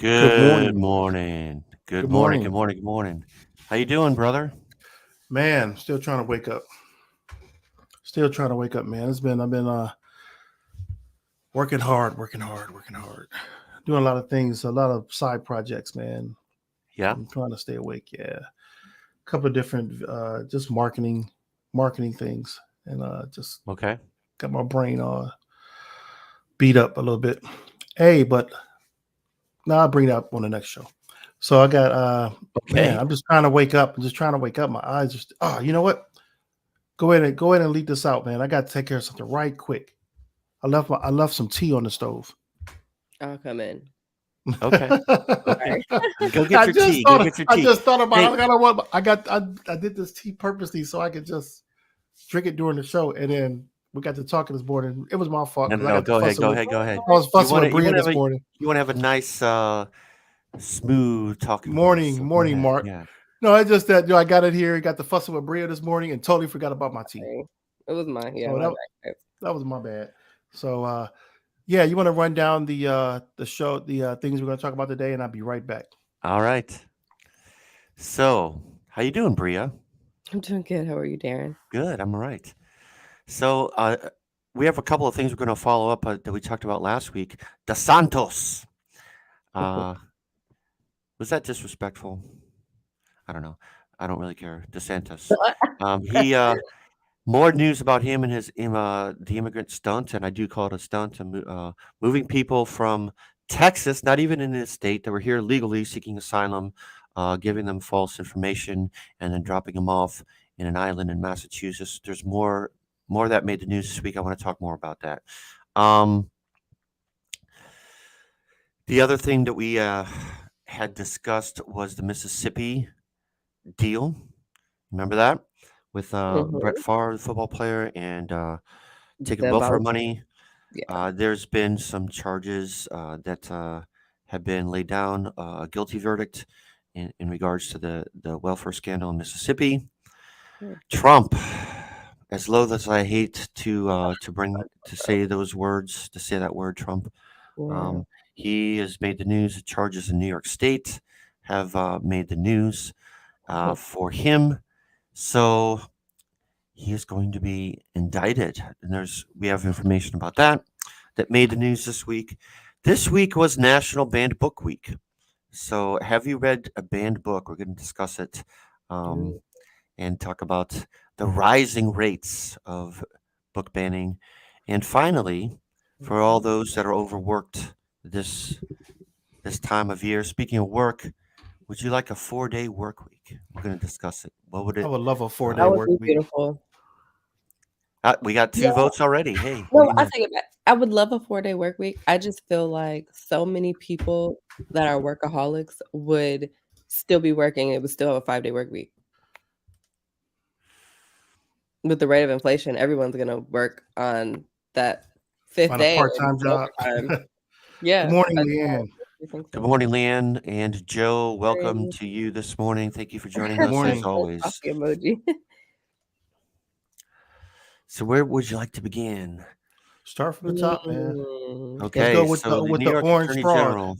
Good Good morning. morning. Good Good morning. Good morning. morning. Good morning. How you doing, brother? Man, still trying to wake up. Still trying to wake up, man. I've been working hard. Doing a lot of things, a lot of side projects, man. Yeah. I'm trying to stay awake, yeah. A couple of different just marketing things and just Okay. got my brain beat up a little bit. Hey, but now I'll bring it up on the next show. So I got man, Okay. I'm just trying to wake up. I'm just trying to wake up. My eyes just you know what? Go ahead and lead this out, man. I got to take care of something right quick. I left some tea on the stove. I'll come in. Okay. Okay. Sorry. Go get your tea. Go get your I tea. just thought about it. Hey. I got what I did this tea purposely so I could just drink it during the show, and then we got to talking this morning. It was my fault No, no, because no. Go ahead. Go ahead. Go ahead. I was You fussing want with to. You Bria want to this have a. morning. You want to have a nice, smooth talking voice. Morning, So go morning, ahead. Mark. Yeah. No, I just that I got it here. Got the fussing with Bria this morning and totally forgot about my tea. Sorry. It was my So my bad. that was my bad. So yeah, you want to run down the show, the things we're going to talk about today, and I'll be right back. All right. So, how you doing, Bria? I'm doing good. How are you, Darren? Good. I'm all right. So, we have a couple of things we're going to follow up that we talked about last week. DeSantos. Uh, was that disrespectful? I don't know. I don't really care. DeSantos. He more news about him and the immigrant stunt, and I do call it a stunt. And moving people from Texas, not even in his state, that were here legally seeking asylum, giving them false information, and then dropping them off in an island in Massachusetts. There's more that made the news this week. I want to talk more about that. Um, the other thing that we had discussed was the Mississippi deal. Remember that with Brett Mm-hmm. Favre, the football player, and taking The welfare voucher. money. Yeah. There's been some charges that have been laid down, a guilty verdict in regards to the welfare scandal in Mississippi. Hmm. Trump, as loath as I hate to say those words, to say that word, Trump, Yeah. um, he has made the news. The charges in New York State have made the news for him. So he is going to be indicted, and we have information about that made the news this week. This week was National Banned Book Week. So, have you read a banned book? We're going to discuss it Mm. and talk about the rising rates of book banning. And finally, for all those that are overworked this time of year, speaking of work, would you like a 4-day work week? We're going to discuss it. What would I it? would love a four That day Uh, would work be week. beautiful. we got Yeah. 2 votes already. Hey, what do No, you I know? think I would love a 4-day work week. I just feel like so many people that are workaholics would still be working. It would still have a 5-day work week. With the rate of inflation, everyone's gonna work on that fifth Find a day part and time job. overtime. Good Yeah, morning, I Leanne. think Good so. morning, Leanne and Joe. Welcome Hey. to you this morning. Thank you for joining Good us as morning. The always. coffee emoji. So, where would you like to begin? Start from the top, man. Let's Yes. Okay, go so the with New the York orange Attorney straws. General.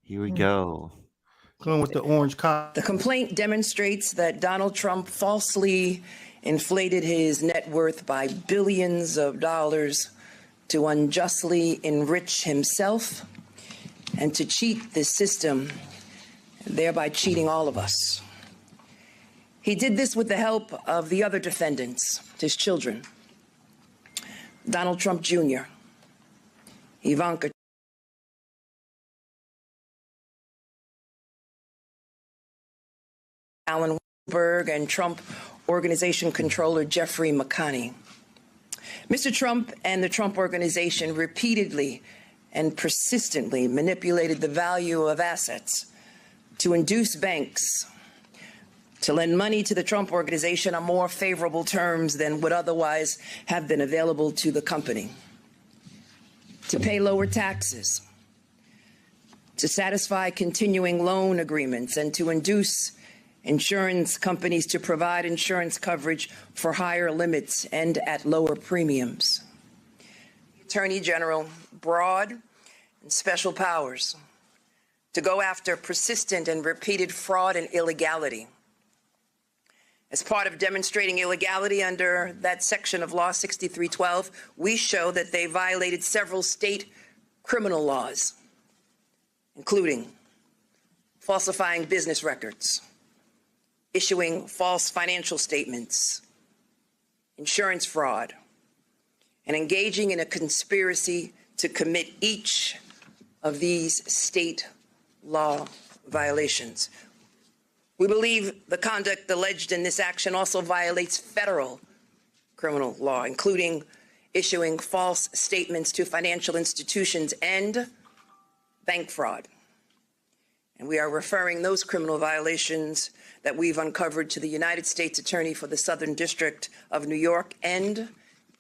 Here we Mm. go. Going with the orange The complaint demonstrates that Donald Trump falsely inflated his net worth by billions of dollars to unjustly enrich himself and to cheat the system, thereby cheating all of us. He did this with the help of the other defendants, his children, Donald Trump Jr., Ivanka, Alan Berg, and Trump Organization controller Jeffrey McConney. Mr. Trump and the Trump Organization repeatedly and persistently manipulated the value of assets to induce banks to lend money to the Trump Organization on more favorable terms than would otherwise have been available to the company, to pay lower taxes, to satisfy continuing loan agreements, and to induce insurance companies to provide insurance coverage for higher limits and at lower premiums. Attorney General, broad and special powers to go after persistent and repeated fraud and illegality. As part of demonstrating illegality under that section of Law 6312, we show that they violated several state criminal laws, including falsifying business records, issuing false financial statements, insurance fraud, and engaging in a conspiracy to commit each of these state law violations. We believe the conduct alleged in this action also violates federal criminal law, including issuing false statements to financial institutions and bank fraud. And we are referring those criminal violations that we've uncovered to the United States Attorney for the Southern District of New York and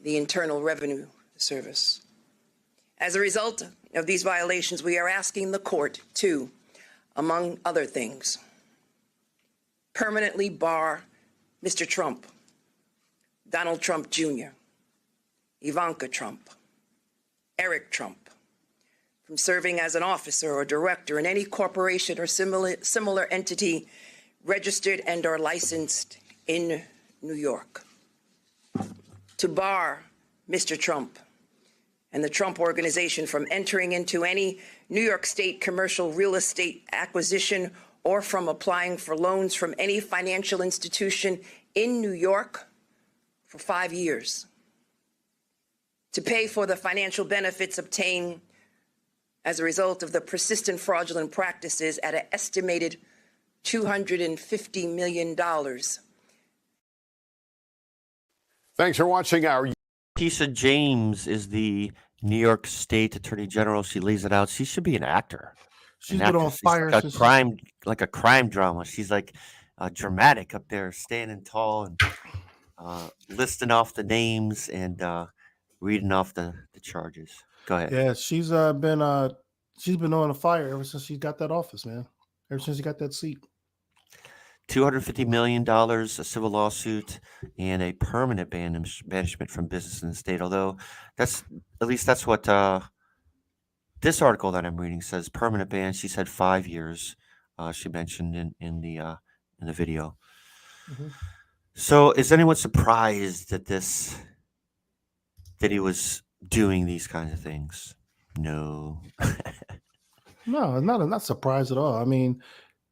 the Internal Revenue Service. As a result of these violations, we are asking the court to, among other things, permanently bar Mr. Trump, Donald Trump Jr., Ivanka Trump, Eric Trump, from serving as an officer or director in any corporation or similar entity registered and or licensed in New York. To bar Mr. Trump and the Trump Organization from entering into any New York State commercial real estate acquisition or from applying for loans from any financial institution in New York for 5 years. To pay for the financial benefits obtained as a result of the persistent fraudulent practices at an estimated $250 million. Thanks for watching our. Tisha James is the New York State Attorney General. She lays it out. She should be an actor. She's been on fire like since a crime drama. She's like dramatic up there, standing tall and listing off the names and reading off the charges. Go ahead. Yeah, she's been on fire ever since she got that office, man. Ever since she got that seat. $250 million, a civil lawsuit, and a permanent banishment from business in the state. Although that's what this article that I'm reading says. Permanent ban. She said 5 years. She mentioned in the video. Mm-hmm. So, is anyone surprised that he was doing these kinds of things? No. No, not surprised at all. I mean,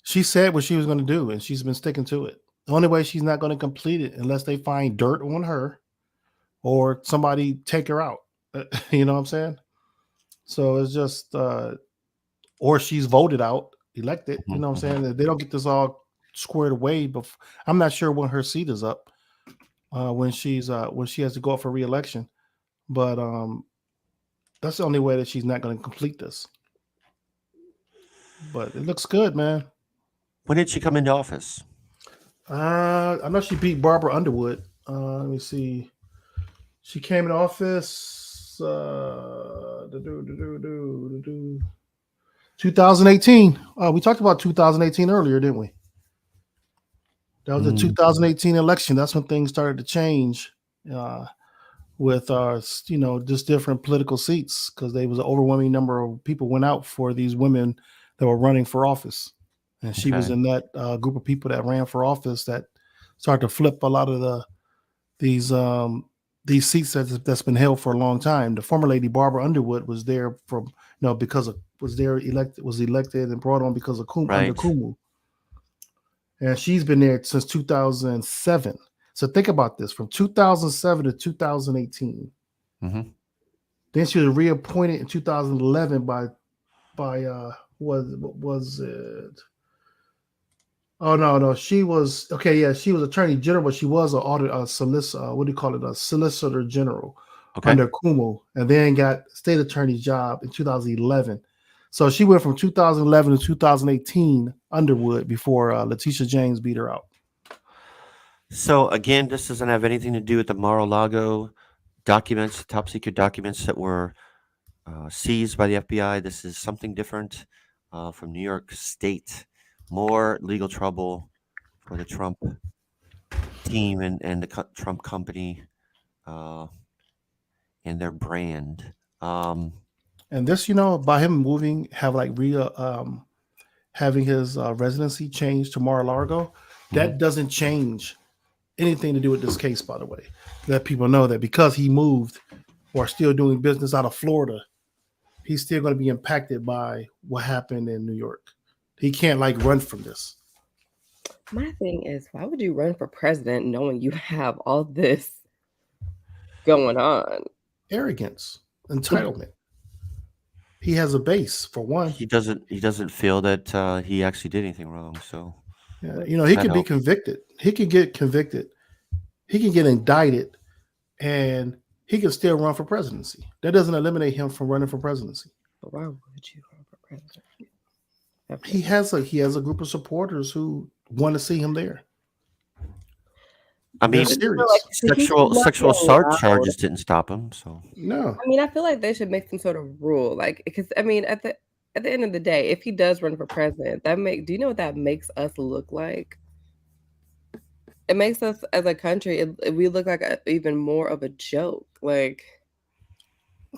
she said what she was going to do, and she's been sticking to it. The only way she's not going to complete it unless they find dirt on her or somebody take her out. You know what I'm saying? So it's just, or she's voted out, elected. You know what I'm saying? They don't get this all squared away. But I'm not sure when her seat is up, when she has to go up for re-election. But that's the only way that she's not going to complete this. But it looks good, man. When did she come into office? I know she beat Barbara Underwood. Let me see. She came in office 2018. We talked about 2018 earlier, didn't we? That was the 2018 election. That's when things started to change with just different political seats, because there was an overwhelming number of people went out for these women that were running for office. And she was in that group of people that ran for office that started to flip a lot of these seats that's been held for a long time. The former lady Barbara Underwood was there was elected and brought on because of under Kumu. And she's been there since 2007. So think about this, from 2007 to 2018. Mm-hmm. Then she was reappointed in 2011 by was it? Oh no, she was she was Attorney General, but she was a Solicitor General under Kumu, and then got State Attorney's job in 2011. So she went from 2011 to 2018 Underwood before Letitia James beat her out. So again, this doesn't have anything to do with the Mar-a-Lago documents, top secret documents that were seized by the FBI. This is something different from New York State. More legal trouble for the Trump team and the Trump company and their brand. And this, by him moving, have like real having his residency changed to Mar-a-Lago, that doesn't change anything to do with this case, by the way. Let people know that because he moved or still doing business out of Florida, he's still going to be impacted by what happened in New York. He can't run from this. My thing is, why would you run for president knowing you have all this going on? Arrogance, entitlement. He has a base for one. He doesn't feel that he actually did anything wrong. So he could be convicted. He could get convicted. He can get indicted, and he can still run for presidency. That doesn't eliminate him from running for presidency. But why would you run for president? He has a group of supporters who want to see him there. I mean, sexual assault charges didn't stop him. So no. I mean, I feel like they should make some sort of rule, because I mean, at the end of the day, if he does run for president, do you know what that makes us look like? It makes us as a country, we look like even more of a joke. Like,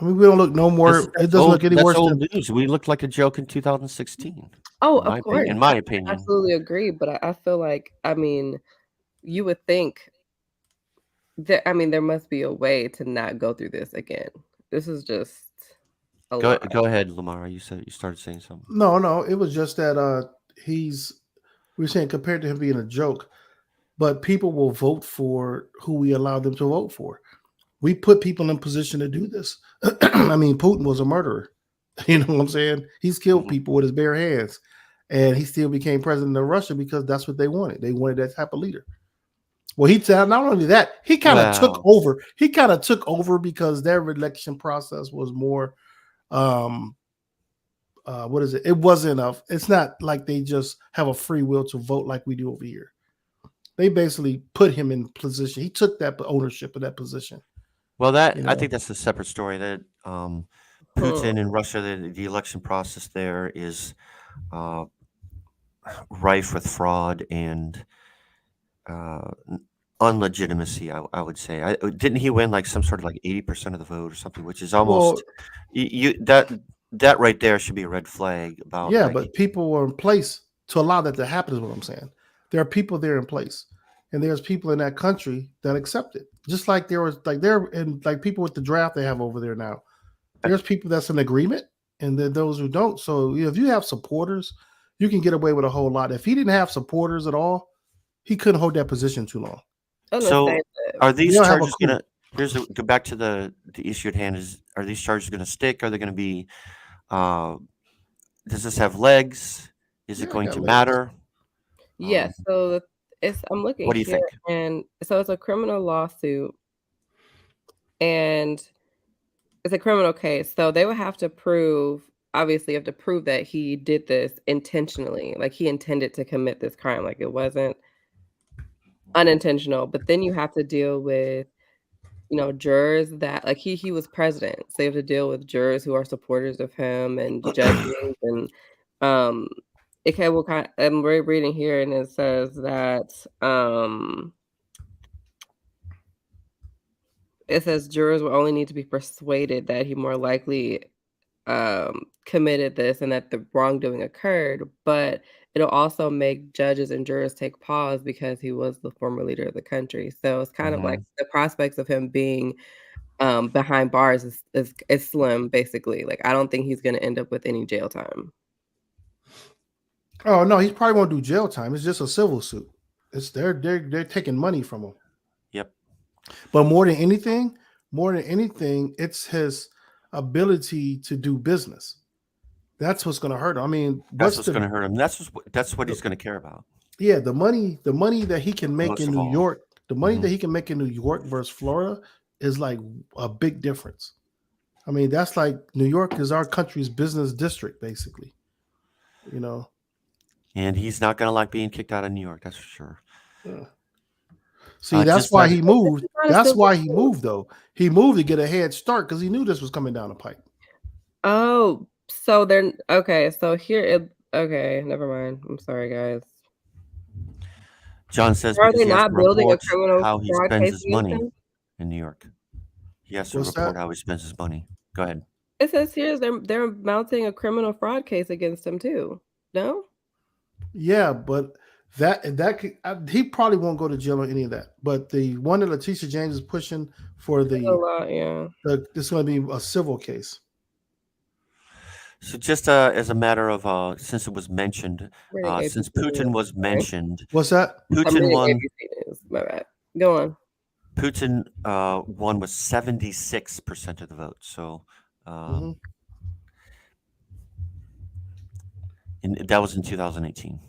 I mean, we don't look no more. It doesn't look any worse than news. We looked like a joke in 2016. Oh, of course. In my opinion, I absolutely agree. But I feel like, I mean, you would think that, I mean, there must be a way to not go through this again. This is just a lot. Go ahead, Lamar. You started saying something. No, it was just that we were saying compared to him being a joke, but people will vote for who we allow them to vote for. We put people in position to do this. I mean, Putin was a murderer. You know what I'm saying? He's killed people with his bare hands, and he still became president of Russia because that's what they wanted. They wanted that type of leader. Well, he said not only that, he kind of took over. He kind of took over because their election process was more, what is it? It wasn't it's not like they just have a free will to vote like we do over here. They basically put him in position. He took that ownership of that position. Well, I think that's a separate story. That Putin in Russia, the election process there is rife with fraud and unlegitimacy. I would say. Didn't he win some sort of 80% of the vote or something, which is almost that right there should be a red flag about. Yeah, but people were in place to allow that to happen. Is what I'm saying. There are people there in place, and there's people in that country that accept it. Just like there was people with the draft they have over there now. There's people that's in agreement, and then those who don't. So if you have supporters, you can get away with a whole lot. If he didn't have supporters at all, he couldn't hold that position too long. So are these charges going to go back to the issue at hand? Are these charges going to stick? Are they going to be? Does this have legs? Is it going to matter? Yes. So I'm looking. What do you think? And so it's a criminal lawsuit, and it's a criminal case. So they would have to prove. Obviously, you have to prove that he did this intentionally, like he intended to commit this crime, like it wasn't unintentional. But then you have to deal with, jurors that he was president, so you have to deal with jurors who are supporters of him and judges and I'm reading here, and it says that it says jurors will only need to be persuaded that he more likely committed this and that the wrongdoing occurred, but it'll also make judges and jurors take pause because he was the former leader of the country. So it's kind of like the prospects of him being behind bars is slim, basically. I don't think he's going to end up with any jail time. Oh no, he probably won't do jail time. It's just a civil suit. It's they're taking money from him. Yep. But more than anything, it's his ability to do business. That's what's going to hurt him. I mean, that's what's going to hurt him. That's what he's going to care about. Yeah, the money that he can make in New York, that he can make in New York versus Florida is a big difference. I mean, that's New York is our country's business district, basically. And he's not going to like being kicked out of New York. That's for sure. Yeah. See, that's why he moved. That's why he moved, though. He moved to get a head start because he knew this was coming down the pipe. Oh, so they're okay. So okay, never mind. I'm sorry, guys. John says, are they not building a criminal how he spends his money in New York? He has to report how he spends his money. Go ahead. It says here they're mounting a criminal fraud case against him too. No. Yeah, but he probably won't go to jail or any of that. But the one that Letitia James is pushing for A lot, yeah. this is going to be a civil case. So just as a matter of since it was mentioned, Reading since ABC Putin News. was Sorry. mentioned, What's that? I'm Putin reading won. ABC News. My bad. Go on. Putin won with 76% of the vote. So hmm that was in 2018.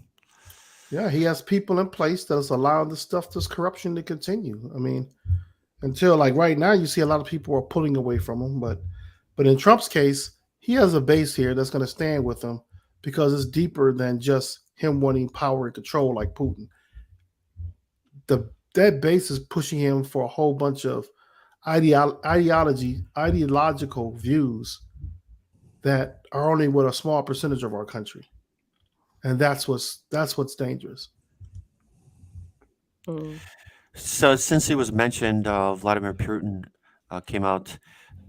Yeah, he has people in place that's allowing this corruption to continue. I mean, until like right now, you see a lot of people are pulling away from him, but in Trump's case, he has a base here that's going to stand with him because it's deeper than just him wanting power and control like Putin. That base is pushing him for a whole bunch of ideological views that are only with a small percentage of our country, and that's what's dangerous. Mm. So since it was mentioned, Vladimir Putin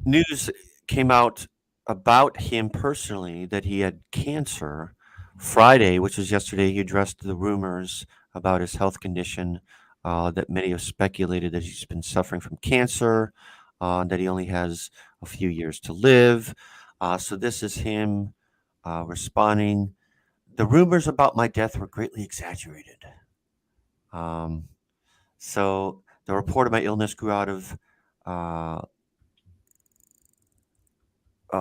news came out about him personally that he had cancer. Friday, which was yesterday, he addressed the rumors about his health condition that many have speculated that he's been suffering from cancer, that he only has a few years to live. So this is him responding. The rumors about my death were greatly exaggerated. So the report of my illness grew out of uh,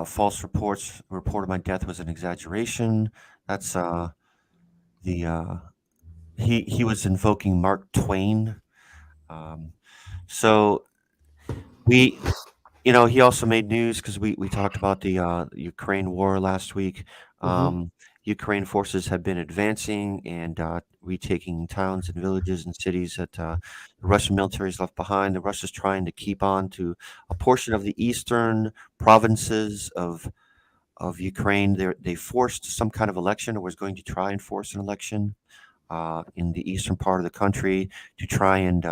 false reports. The report of my death was an exaggeration. That's the he was invoking Mark Twain. So we, he also made news because we talked about the Ukraine war last week. Mm-hmm. Ukraine forces have been advancing and retaking towns and villages and cities that the Russian military has left behind. The Russia's trying to keep on to a portion of the eastern provinces of Ukraine. They forced some kind of election, or was going to try and force an election in the eastern part of the country to try and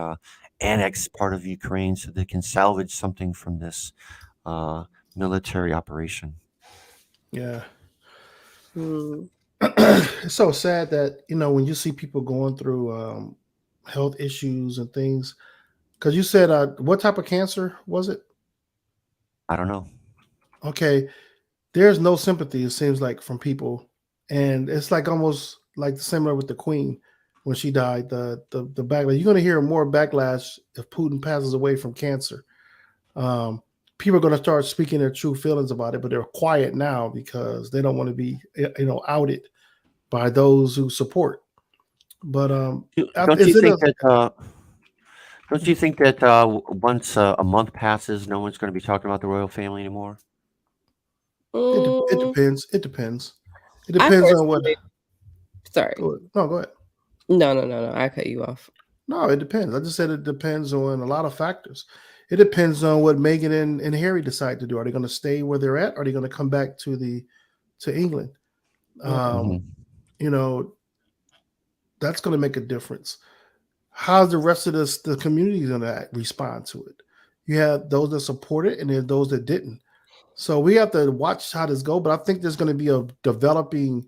annex part of Ukraine so they can salvage something from this military operation. Yeah. Mm. It's so sad that when you see people going through health issues and things. Because you said, what type of cancer was it? I don't know. Okay, there's no sympathy. It seems like from people, and it's like almost like similar with the Queen when she died. The backlash. You're going to hear more backlash if Putin passes away from cancer. People are going to start speaking their true feelings about it, but they're quiet now because they don't want to be outed by those who support. But Don't you think that? Don't you think that once a month passes, no one's going to be talking about the royal family anymore? It depends. It depends. It I depends on what. personally- Sorry. Go ahead. No. I cut you off. No, it depends. I just said it depends on a lot of factors. It depends on what Meghan and Harry decide to do. Are they going to stay where they're at? Or are they going to come back to England? You know, that's going to make a difference. How's the rest of the community going to respond to it? You have those that support it, and there's those that didn't. So we have to watch how this goes. But I think there's going to be a developing.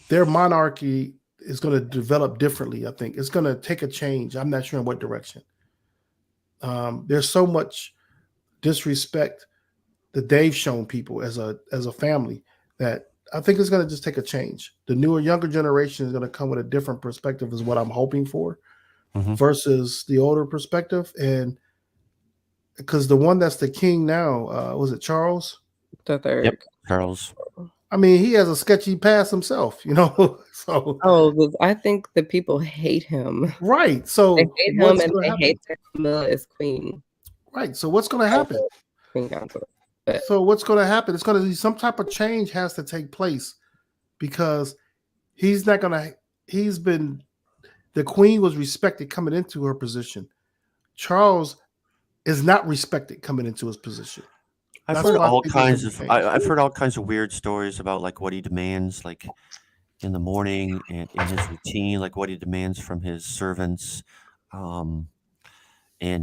Their monarchy is going to develop differently. I think it's going to take a change. I'm not sure in what direction. There's so much disrespect that they've shown people as a family that I think it's going to just take a change. The newer, younger generation is going to come with a different perspective, is what I'm hoping for, versus the older perspective. And because the one that's the king now, was it Charles? The third. Yep, Charles. I mean, he has a sketchy past himself, So I think the people hate him. Right. So they hate him, and they hate that Camilla is queen. Right. So what's going to happen? Queen consort. So what's going to happen? It's going to be some type of change has to take place because he's not going to. The queen was respected coming into her position. Charles is not respected coming into his position. I've heard all kinds of weird stories about like what he demands, like in the morning and in his routine, like what he demands from his servants, and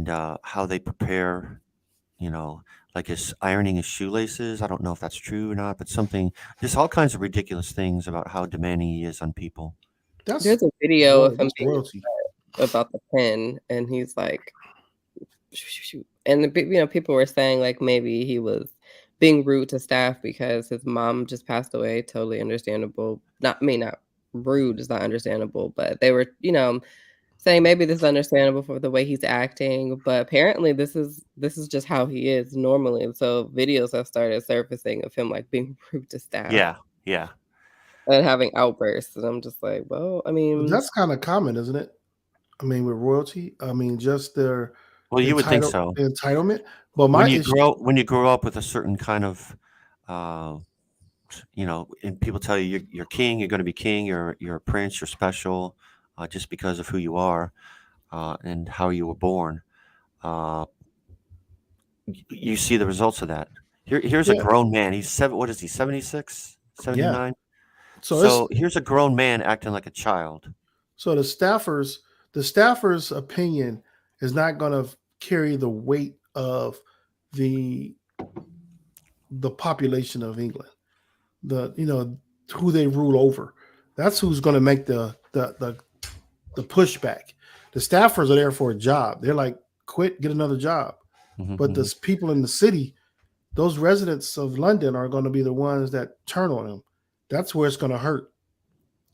how they prepare, like his ironing his shoelaces. I don't know if that's true or not, but something, just all kinds of ridiculous things about how demanding he is on people. That's There's a video of him that's being royalty. about the pen, and he's like, and people were saying like maybe he was being rude to staff because his mom just passed away. Totally understandable. Not rude is not understandable, but they were saying maybe this is understandable for the way he's acting, but apparently this is just how he is normally. And so videos have started surfacing of him like being rude to staff Yeah. and having outbursts, and I'm just like, well, I But mean, that's kind of common, isn't it? I mean, with royalty, I mean, just their Well, you would think so. entitlement. But When my you issue, grow up with a certain kind of, and people tell you you're king, you're going to be king, you're a prince, you're special, just because of who you are, and how you were born. You see the results of that. Here's a yeah, grown man. He's what is he, 76, yeah. 79? So it's So here's a grown man acting like a child. so the staffers' opinion is not going to carry the weight of the population of England. Who they rule over. That's who's going to make the pushback. The staffers are there for a job. They're like, quit, get another job. But the people in the city, those residents of London, are going to be the ones that turn on him. That's where it's going to hurt,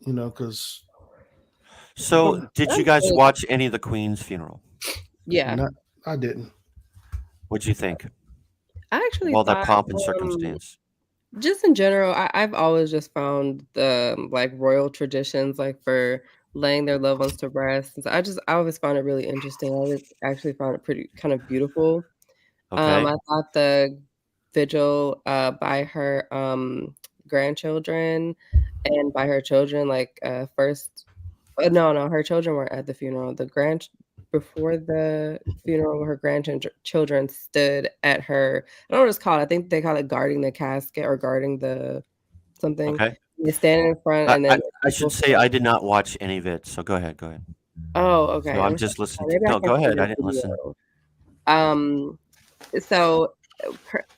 because. So did you guys watch any of the Queen's funeral? yeah, I didn't. What'd you think? I actually All that thought, pomp and circumstance. just in general, I've always just found the like royal traditions, like for laying their loved ones to rest. I always found it really interesting. I always actually found it pretty kind of beautiful. Okay. I thought the vigil by her grandchildren and by her children, like first, no, her children weren't at the funeral. Before the funeral, her grandchildren stood at her. I don't know what it's called. I think they call it guarding the casket or guarding the something. Okay. They stand in front, and then I should say I did not watch any of it. So go ahead. oh, okay. So I'm just listening. Maybe I No, can go send ahead. you I a didn't listen. video. So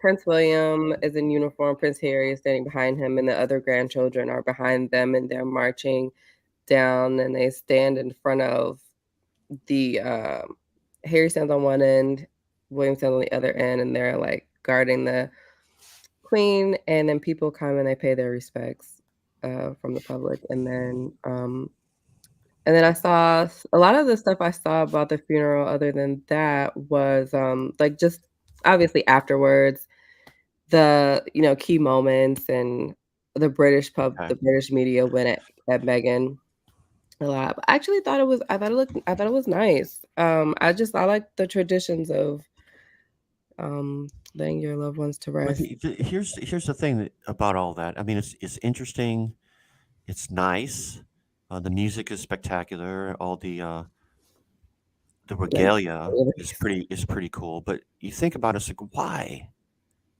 Prince William is in uniform. Prince Harry is standing behind him, and the other grandchildren are behind them, and they're marching down, and they stand in front of the Harry stands on one end, William stands on the other end, and they're like guarding the Queen, and then people come and they pay their respects from the public, and then I saw a lot of the stuff I saw about the funeral. Other than that, was like just obviously afterwards, the key moments, and the Okay. British media went at Meghan a lot. But I actually thought I thought it was nice. I like the traditions of laying your loved ones to Well, rest. here's the thing about all that. I mean, it's interesting. It's nice. The music is spectacular. All the regalia is pretty cool. But you think about it, it's like,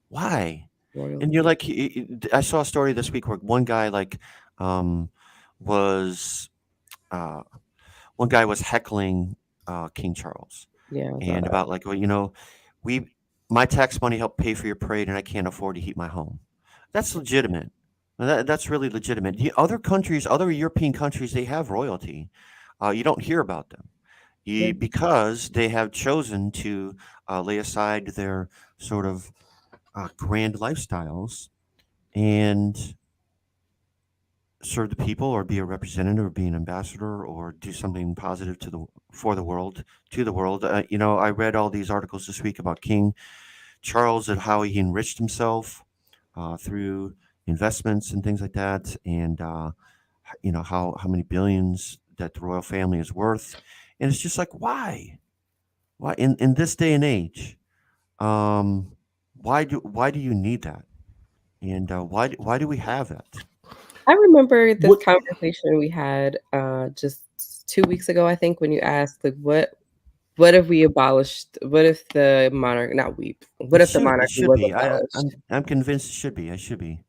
why? And you're like, I saw a story this week where one guy was one guy was heckling King Charles, Yeah, I saw and that. about like, well, my tax money helped pay for your parade, and I can't afford to heat my home. That's legitimate. That's really legitimate. The other countries, other European countries, they have royalty. You don't hear about them Yeah. because they have chosen to lay aside their sort of grand lifestyles and serve the people, or be a representative, or be an ambassador, or do something positive for the world, to the world. I read all these articles this week about King Charles and how he enriched himself through investments and things like that, and how many billions that the royal family is worth. And it's just like, why in this day and age, why do you need that, and why do we have that? I remember this What- conversation we had just 2 weeks ago, I think, when you asked like what if we abolished, what if the monarch, not we, what if the It monarchy should was be. abolished? I'm convinced it should be. I should be.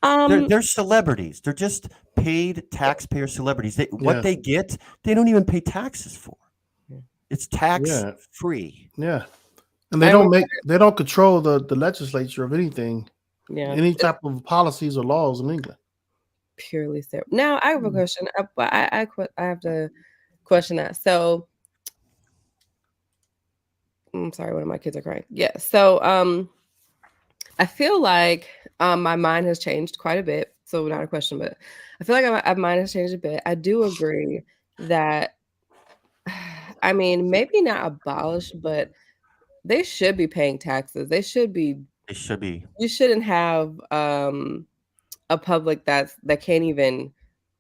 Um, They're celebrities. They're just paid taxpayer celebrities. What Yeah. they get, they don't even pay taxes for. Yeah. It's tax Yeah. free. Yeah. And they don't control the legislature of anything, any it's type of policies or laws in England. purely sterile. Now I have a question. I have to question that. So I'm sorry, one of my kids are crying. Yeah. So I feel like my mind has changed quite a bit. So not a question, but I feel like my mind has changed a bit. I do agree that, I mean, maybe not abolish, but they should be paying taxes. They should be. It should be. You shouldn't have a public that can't even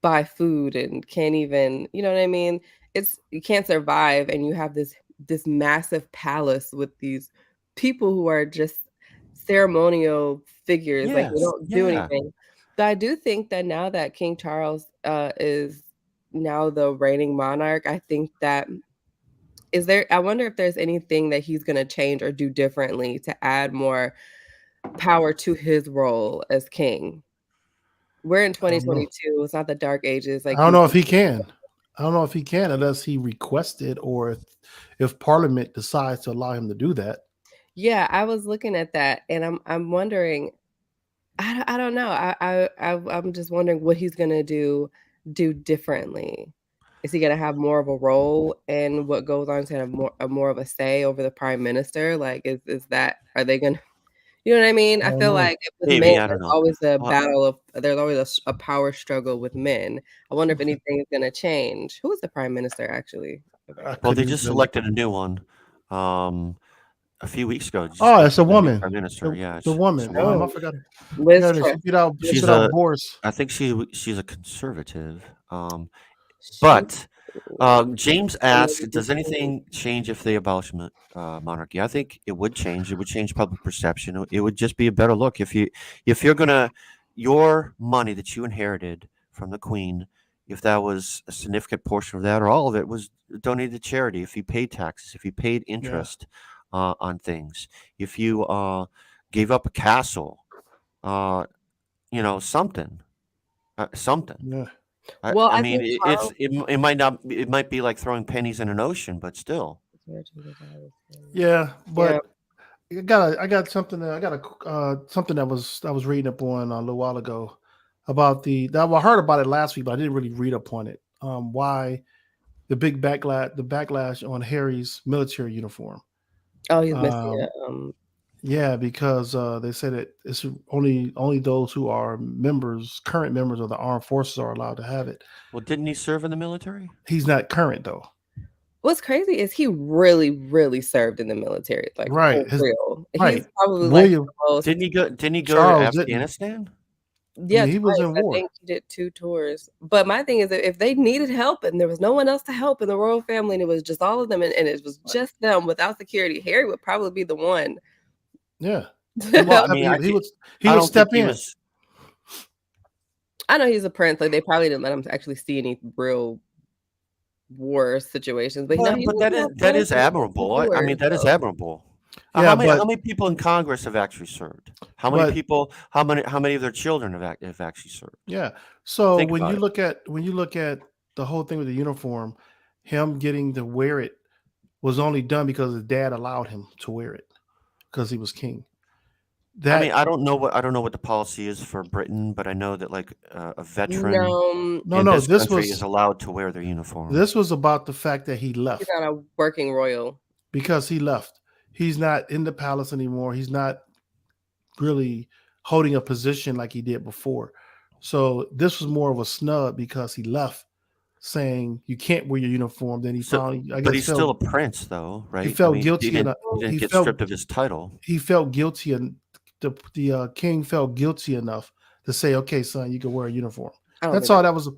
buy food and can't even, you know what I mean? You can't survive, and you have this massive palace with these people who are just ceremonial figures, like they Yes. don't do Yeah. anything. But I do think that now that King Charles is now the reigning monarch, I think that I wonder if there's anything that he's gonna change or do differently to add more power to his role as king. We're in I don't know. 2022, it's not the dark ages, like I don't you know if he can. I don't know if he can unless he requests it or if Parliament decides to allow him to do that. Yeah, I was looking at that, and I'm wondering, I don't know, I'm just wondering what he's gonna do differently. Is he gonna have more of a role in what goes on, to have more of a say over the prime minister? Like, is that are they gonna you know what I mean? I I don't feel know. like with men, Maybe, I don't there's know. always a Well, battle of there's always a power struggle with men. I wonder if anything is gonna change. Who is the prime minister, actually? I well, they couldn't just even. elected a new one a few weeks ago. Oh, They it's a picked a new woman. prime minister. Yeah, The woman. it's a woman. I Oh, forgot. Liz Her name. Truss. She She's put out a, Boris. I think she's a conservative. She But James asked, "Does anything change if they abolish monarchy?" I think it would change. It would change public perception. It would just be a better look if you're gonna your money that you inherited from the Queen, if that was a significant portion of that or all of it was donated to charity. If you paid taxes, if you paid interest on things, if you gave up a castle, something, something. Yeah. Well, I I mean, think Charles it might not it might be like throwing pennies in an ocean, but still. Yeah, Yeah. but I got something something that I was reading up on a little while ago about I heard about it last week, but I didn't really read up on it. Why the backlash on Harry's military uniform. Oh, he's missing Um, it. yeah, because they said that it's only those who are current members of the armed forces are allowed to have it. Well, didn't he serve in the military? He's not current though. What's crazy is he really, really served in the military, like Right. for real. He's Right. probably like the William most. Didn't he go to Charles didn't. Afghanistan? Yeah, He was twice. in I war. think he did 2 tours. But my thing is that if they needed help and there was no one else to help in the royal family and it was just all of them and it was just them without security, Harry would probably be the one. Yeah. Well, I mean, He would I don't step think he in. was. I know he's a prince, like they probably didn't let him actually see any real war situations, but But, he but was that is military admirable. I mean, that is so admirable. Yeah, How but many people in Congress have actually served? How many but people? How many of their children have actually served? yeah. So Think when about you it. look at the whole thing with the uniform, him getting to wear it was only done because his dad allowed him to wear it because he was king. I mean, That I don't know what the policy is for Britain, but I know that like a veteran no, in no, this country is allowed to wear their uniform. this was about the fact that he he's left not a working royal. because he left. He's not in the palace anymore. He's not really holding a position like he did before. So this was more of a snub because he left saying you can't wear your uniform. Then he So, finally, I but guess, he's still a prince, though, right? he I felt mean, guilty enough. he didn't He get felt stripped of his title. he felt guilty, and the king felt guilty enough to say, "Okay, son, you can wear a uniform." I don't That's think all that that was. was.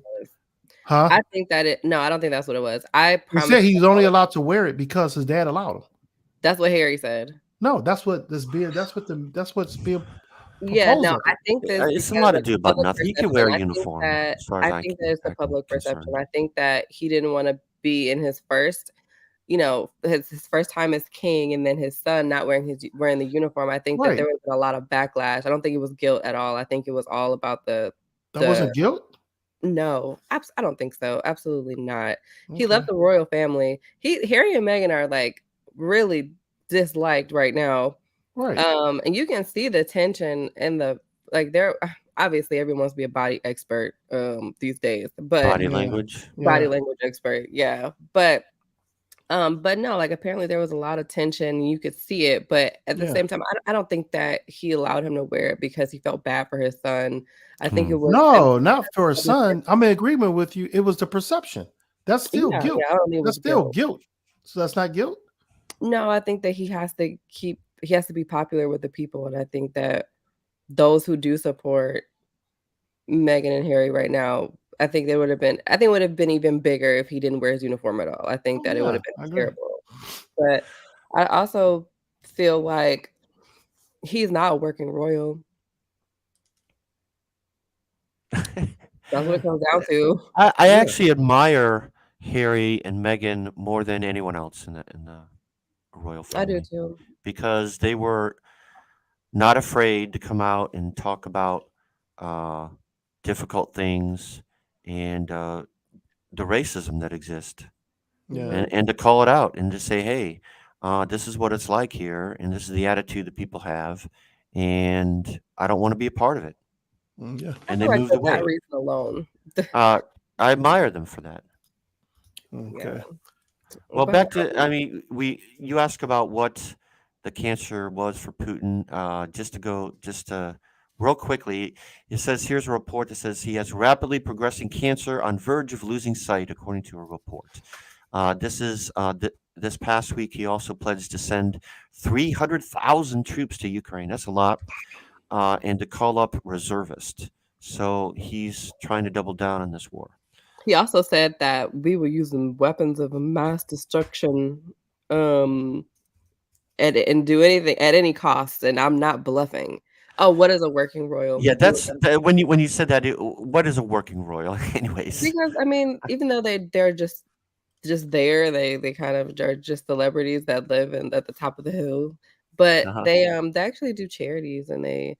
Huh? I think that no, I don't think that's what it was. I He promise said he you was only allowed to wear it because his dad allowed him. that's what Harry said. No, that's what's being Yeah, proposed. no, I I think. think this It's a because lot to of do about public nothing. He can perception. wear a uniform, as far as I think that it's the public perception. concerned. I think that he didn't want to be in his first, his first time as king, and then his son not wearing the uniform. I think that there Right. was a lot of backlash. I don't think it was guilt at all. I think it was all about That the wasn't guilt. no, I don't think so. Absolutely not. He Okay. left the royal family. Harry and Meghan are like really disliked right now. Right. And you can see the tension in the there. Obviously, everyone wants to be a body expert these days, but Body Yeah. language. body Yeah. language expert, yeah. But no, like apparently there was a lot of tension. You could see it, but at the Yeah. same time, I don't think that he allowed him to wear it because he felt bad for his son. I think it was No, not for a son. I'm in agreement with you. It was the perception. That's still yeah, guilt. I don't think it That's was still guilt. guilt. So that's not guilt. No, I think that he has to be popular with the people, and I think that those who do support Meghan and Harry right now, I think it would have been even bigger if he didn't wear his uniform at all. I think Oh, that it would yeah, have I been agree. terrible. But I also feel like he's not a working royal. That's what it comes down to. I Yeah. actually admire Harry and Meghan more than anyone else in the royal I do family too. because they were not afraid to come out and talk about difficult things and the racism that exists, Yeah. and to call it out and to say, hey, this is what it's like here, and this is the attitude that people have, and I don't want to be a part of it. Yeah. I And feel they like moved for that away. reason alone. I admire them for that. Okay. Well, But back to, I mean, you ask about what the cancer was for Putin. Just real quickly, it says here's a report that says he has rapidly progressing cancer on verge of losing sight, according to a report. This past week, he also pledged to send 300,000 troops to Ukraine. That's a lot, and to call up reservists. So he's trying to double down on this war. he also said that we were using weapons of mass destruction, and do anything at any cost, and I'm not bluffing. Oh, what is a working royal? Yeah, that's when you said that. What is a working royal, anyways? Because I mean, even though they're just there, they kind of are just celebrities that live at the top of the hill. But Uh-huh. they actually do charities, and they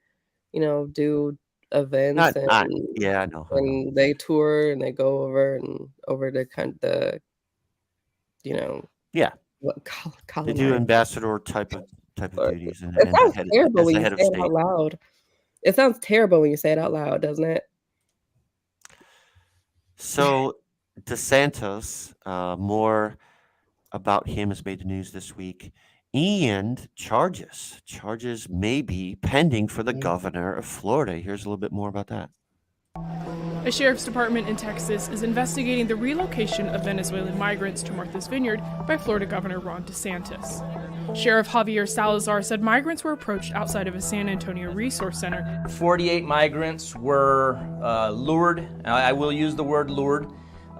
do events, Not yeah, I know. and they tour, and they go over the Yeah, what they do colonize. ambassador type of duties, and It sounds the head terrible as when the you head of say it out state. loud. It sounds terrible when you say it out loud, doesn't it? So DeSantos, more about him has made the news this week, and charges may be pending for the governor of Florida. Here's a little bit more about that. A sheriff's department in Texas is investigating the relocation of Venezuelan migrants to Martha's Vineyard by Florida Governor Ron DeSantis. Sheriff Javier Salazar said migrants were approached outside of a San Antonio resource center. 48 migrants were lured, I will use the word lured,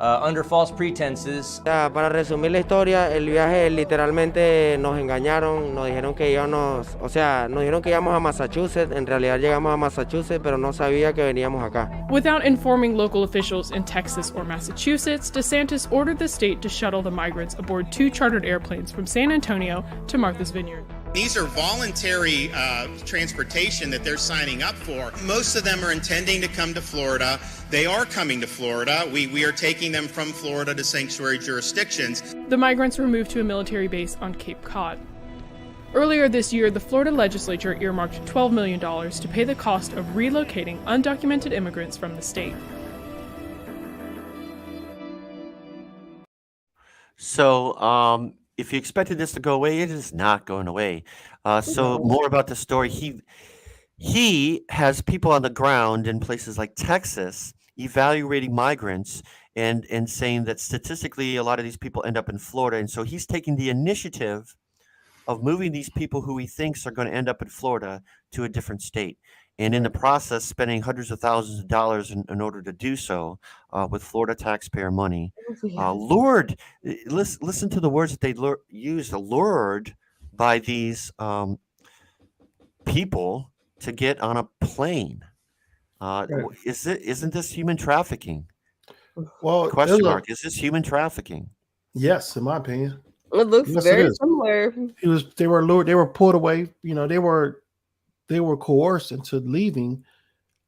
under false pretenses. Para resumir la historia, el viaje literalmente nos engañaron, nos dijeron que nos dijeron que íbamos a Massachusetts, en realidad llegamos a Massachusetts, pero no sabía que veníamos acá. Without informing local officials in Texas or Massachusetts, DeSantis ordered the state to shuttle the migrants aboard 2 chartered airplanes from San Antonio to Martha's Vineyard. These are voluntary transportation that they're signing up for. Most of them are intending to come to Florida. They are coming to Florida. We are taking them from Florida to sanctuary jurisdictions. The migrants were moved to a military base on Cape Cod. Earlier this year, the Florida legislature earmarked $12 million to pay the cost of relocating undocumented immigrants from the state. So, if you expected this to go away, it is not going away. So more about the story. He has people on the ground in places like Texas evaluating migrants and saying that statistically a lot of these people end up in Florida. And so he's taking the initiative of moving these people who he thinks are going to end up in Florida to a different state. And in the process, spending hundreds of thousands of dollars in order to do so with Florida taxpayer money. Lured, listen to the words that they used, lured by these people to get on a plane. Isn't this human trafficking? Well, Question mark. Is this human trafficking? Yes, in my opinion. It looks very similar. They were lured. They were pulled away. They were coerced into leaving,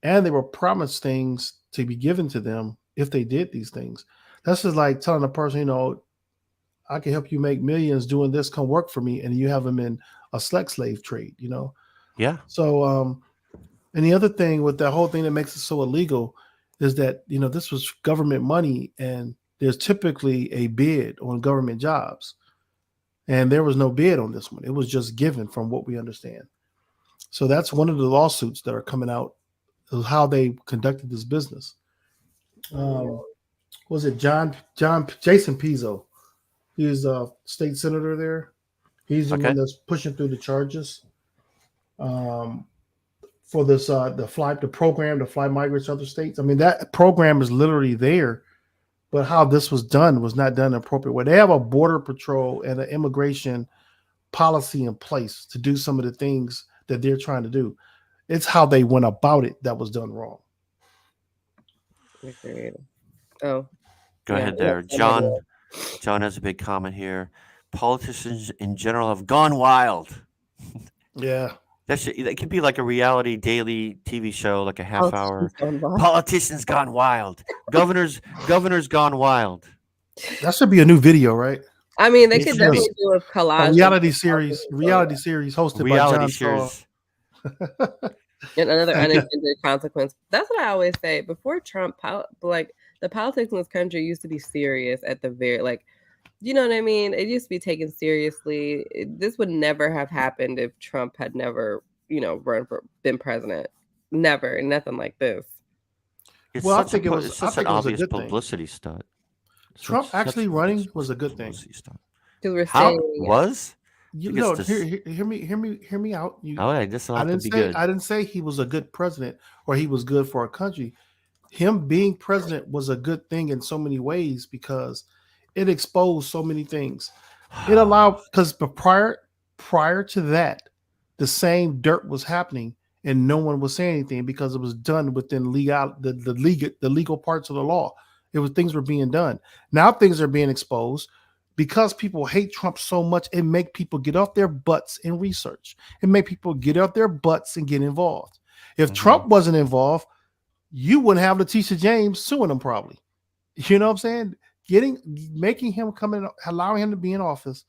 and they were promised things to be given to them if they did these things. That's just like telling a person, I can help you make millions doing this. Come work for me, and you have them in a sex slave trade. Yeah. So, and the other thing with that whole thing that makes it so illegal is that this was government money, and there's typically a bid on government jobs, and there was no bid on this one. It was just given, from what we understand. So that's one of the lawsuits that are coming out, is how they conducted this business. Was it Jason Pizzo? He's a state senator there. He's the one that's pushing through the charges for this the program to fly migrants to other states. I mean, that program is literally there, but how this was done was not done in an appropriate way. They have a border patrol and an immigration policy in place to do some of the things that they're trying to do. It's how they went about it that was done wrong. Oh, go ahead there, John. John has a big comment here. Politicians in general have gone wild. Yeah. That could be like a reality daily TV show, like a half hour. Politicians gone wild. Governors gone wild. That should be a new video, right? I mean, they could definitely do a collage. A reality series hosted by John Stahl. And another unintended consequence. That's what I always say. Before Trump, like the politics in this country used to be serious at the very, you know what I mean? It used to be taken seriously. This would never have happened if Trump had never, been president. Never, nothing like this. I think it was such an obvious publicity stunt. Trump actually running was a good thing. How was? Hear me out. I didn't say he was a good president or he was good for our country. Him being president was a good thing in so many ways because it exposed so many things. It allowed, because prior to that, the same dirt was happening and no one was saying anything because it was done within the legal parts of the law. Things were being done. Now things are being exposed. Because people hate Trump so much, it make people get off their butts and research. It make people get off their butts and get involved. If Trump wasn't involved, you wouldn't have Letitia James suing him probably. You know what I'm saying? Making him come in, allowing him to be in office.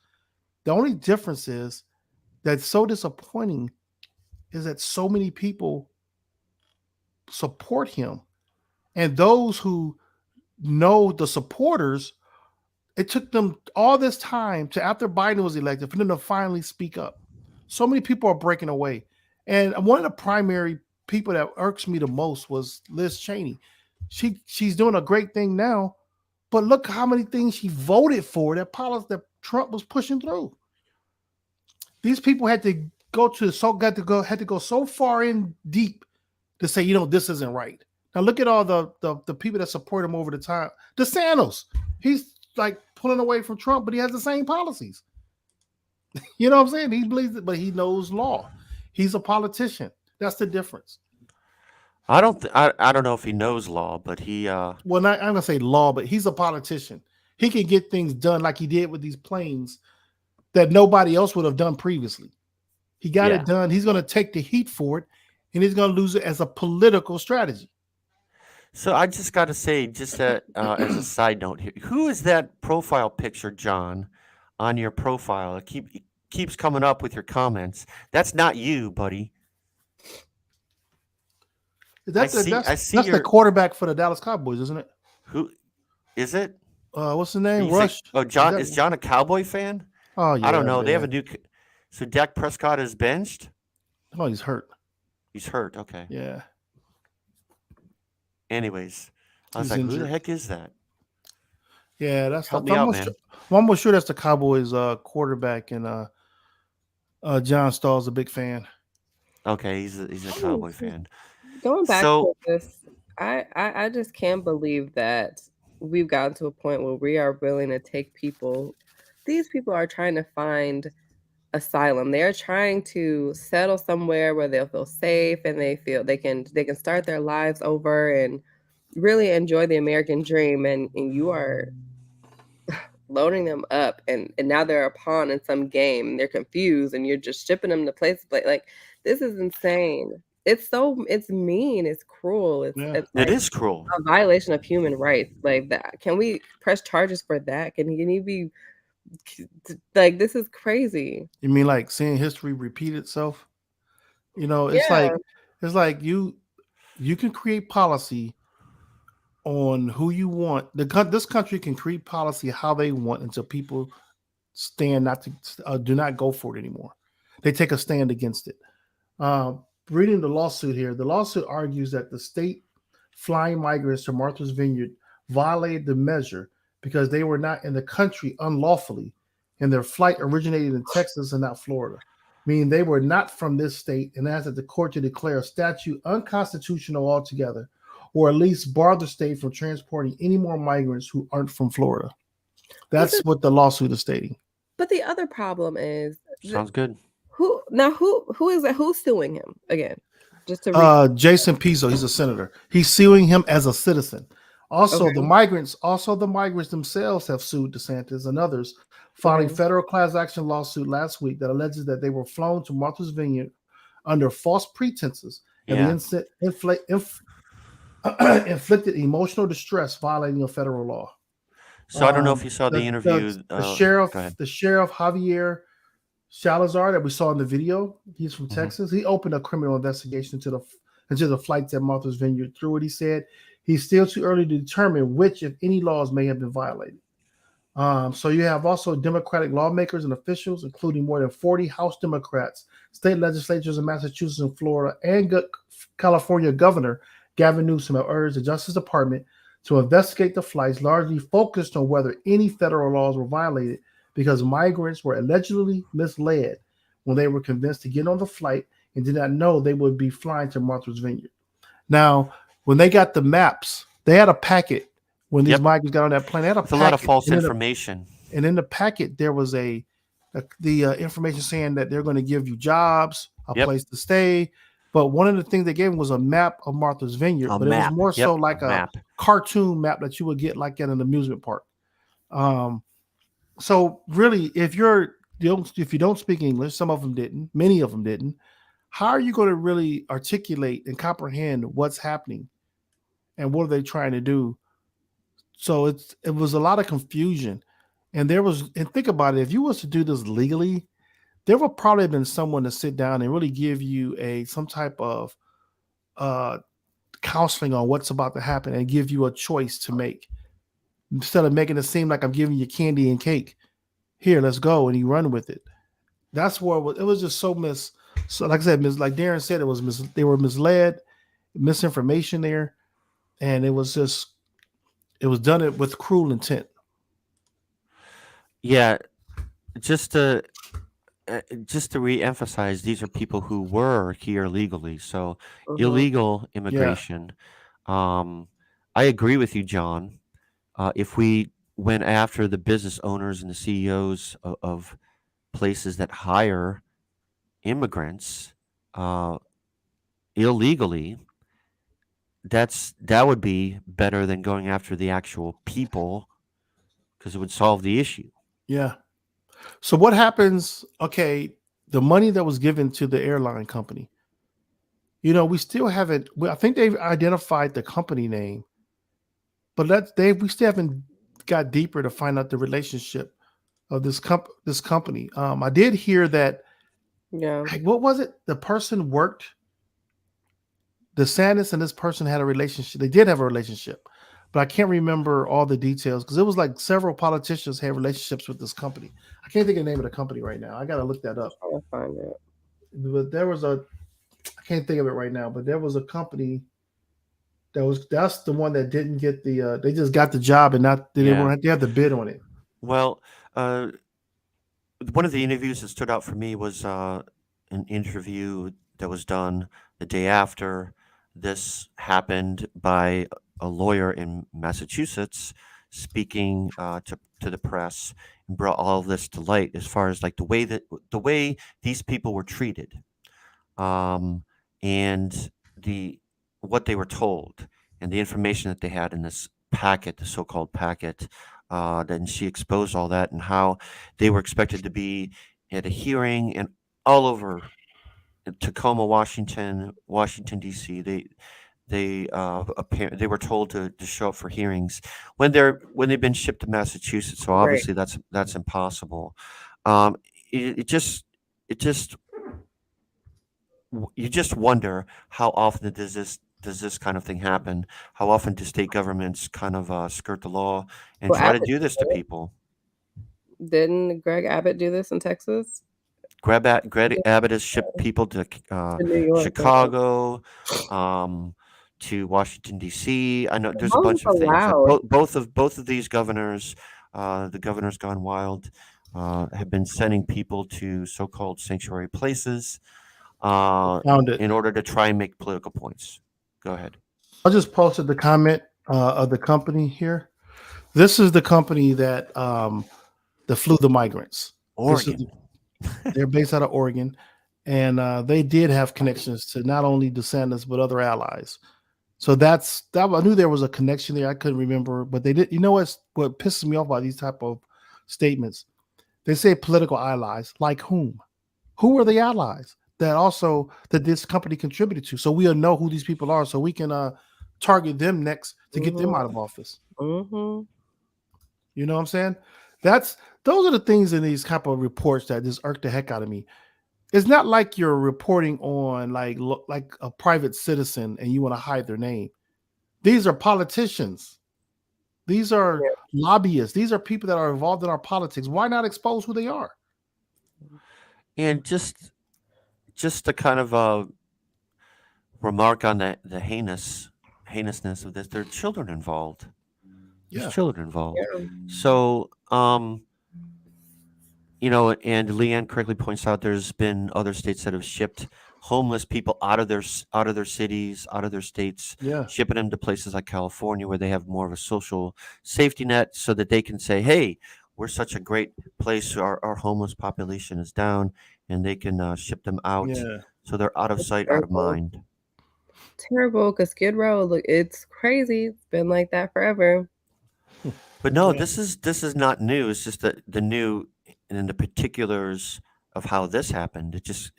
The only difference is that's so disappointing is that so many people support him. And those who know the supporters, it took them all this time to after Biden was elected for them to finally speak up. So many people are breaking away. And one of the primary people that irks me the most was Liz Cheney. She's doing a great thing now, but look how many things she voted for that policy that Trump was pushing through. These people had to go so far in deep to say, this isn't right. Now look at all the people that support him over the time. DeSantos, he's like pulling away from Trump, but he has the same policies. You know what I'm saying? He believes it, but he knows law. He's a politician. That's the difference. I don't know if he knows law, but he I'm gonna say law, but he's a politician. He can get things done like he did with these planes that nobody else would have done previously. He got it done. He's gonna take the heat for it, and he's gonna lose it as a political strategy. So I just got to say, just as a side note here, who is that profile picture, John, on your profile? It keeps coming up with your comments. That's not you, buddy. That's the quarterback for the Dallas Cowboys, isn't it? Who is it? What's the name? Rush. John. Is John a Cowboy fan? Oh, yeah. I don't know. They have a new. So Dak Prescott is benched. Oh, he's hurt. He's hurt. Okay. Yeah. Anyways, I was like, who the heck is that? Yeah, Help me out, man. I'm almost sure that's the Cowboys quarterback, and John Stahl's a big fan. Okay, he's a Cowboy fan. Going back to this, I just can't believe that we've gotten to a point where we are willing to take people. These people are trying to find asylum. They are trying to settle somewhere where they'll feel safe and they feel they can start their lives over and really enjoy the American dream. And you are loading them up, and now they're a pawn in some game. They're confused, and you're just shipping them to places like this is insane. It's mean. It's cruel. It is cruel. A violation of human rights like that. Can we press charges for that? Can he be Like, this is crazy. You mean like seeing history repeat itself? It's Yeah. like you can create policy on who you want. This country can create policy how they want until people stand not to do not go for it anymore. They take a stand against it. Reading the lawsuit here, the lawsuit argues that the state flying migrants to Martha's Vineyard violated the measure because they were not in the country unlawfully, and their flight originated in Texas and not Florida, meaning they were not from this state, and asked the court to declare a statute unconstitutional altogether, or at least bar the state from transporting any more migrants who aren't from Florida. That's what the lawsuit is stating. But the other problem is Sounds good. who is that? Who's suing him again? Just to Jason Pizzo, he's a senator. He's suing him as a citizen. Also, the migrants themselves have sued DeSantis and others, filing federal class action lawsuit last week that alleges that they were flown to Martha's Vineyard under false pretenses, and the incident inflicted emotional distress, violating a federal law. So I don't know if you saw the interview. The sheriff Javier Salazar that we saw in the video, he's from Texas. He opened a criminal investigation into the flights at Martha's Vineyard. Through it, he said he's still too early to determine which, if any, laws may have been violated. So you have also Democratic lawmakers and officials, including more than 40 House Democrats, state legislatures in Massachusetts and Florida, and California Governor Gavin Newsom have urged the Justice Department to investigate the flights, largely focused on whether any federal laws were violated, because migrants were allegedly misled when they were convinced to get on the flight and did not know they would be flying to Martha's Vineyard. Now, when they got the maps, they had a packet. When these migrants got on that plane, they had a lot of false information. And in the packet, there was the information saying that they're going to give you jobs, a place to stay. But one of the things they gave him was a map of Martha's Vineyard, but it was more so like a cartoon map that you would get like at an amusement park. So really, if you don't speak English, some of them didn't, many of them didn't. How are you going to really articulate and comprehend what's happening, and what are they trying to do? So it was a lot of confusion, and think about it. If you was to do this legally, there would probably have been someone to sit down and really give you some type of counseling on what's about to happen and give you a choice to make, instead of making it seem like I'm giving you candy and cake. Here, let's go, and you run with it. That's where it was just so So, like I said, like Darren said, they were misled, misinformation there, and it was done with cruel intent. Yeah, just to re-emphasize, these are people who were here legally, so illegal immigration. I agree with you, John. If we went after the business owners and the CEOs of places that hire immigrants illegally, that would be better than going after the actual people, because it would solve the issue. Yeah. So what happens? Okay, the money that was given to the airline company, we still haven't. I think they've identified the company name, but we still haven't got deeper to find out the relationship of this company. I did hear that. Yeah. What was it? The person worked. DeSantis and this person had a relationship. They did have a relationship, but I can't remember all the details because it was like several politicians had relationships with this company. I can't think of the name of the company right now. I got to look that up. I'll find it. But I can't think of it right now, but there was a company that's the one that didn't get they just got the job and they had to bid on it. Well, one of the interviews that stood out for me was an interview that was done the day after this happened by a lawyer in Massachusetts, speaking to the press, and brought all of this to light as far as like the way these people were treated, and what they were told, and the information that they had in this packet, the so-called packet. Then she exposed all that and how they were expected to be at a hearing and all over Tacoma, Washington, D.C. they were told to show up for hearings when they've been shipped to Massachusetts. So Right. obviously that's impossible. You just wonder how often does this kind of thing happen? How often do state governments kind of skirt the law and Well, try to Abbott do this to did it. people? Didn't Greg Abbott do this in Texas? Greg Yeah, Abbott has shipped people to to New York. Yeah. Chicago, to Washington D.C. I know there's a How is bunch this of things. allowed? Both of these governors, the governors gone wild, have been sending people to so-called sanctuary places Found it. in order to try and make political points. Go ahead. I just posted the comment of the company here. This is the company that flew the migrants. Oregon. They're based out of Oregon, and they did have connections to not only DeSantos but other allies. So that I knew there was a connection there. I couldn't remember, but they did. You know what pisses me off about these type of statements? They say political allies. Like whom? Who are the allies that this company contributed to? So we'll know who these people are, so we can target them next to get them out of office. Mm-hmm. You know what I'm saying? Those are the things in these type of reports that just irk the heck out of me. It's not like you're reporting on like a private citizen and you want to hide their name. These are politicians. These are lobbyists. These are people that are involved in our politics. Why not expose who they are? And just to kind of remark on the heinousness of this, there are children involved. There's children involved. Yeah. So, and Leanne correctly points out there's been other states that have shipped homeless people out of their cities, out of their states, shipping them to places like California where they have more of a social safety net so that they can say, hey, we're such a great place. Our homeless population is down, and they can ship them out. Yeah. So they're out of sight, out of mind. Terrible, because Skid Row, look, it's crazy. It's been like that forever. But no, this is not new. It's just the new and the particulars of how this happened. It just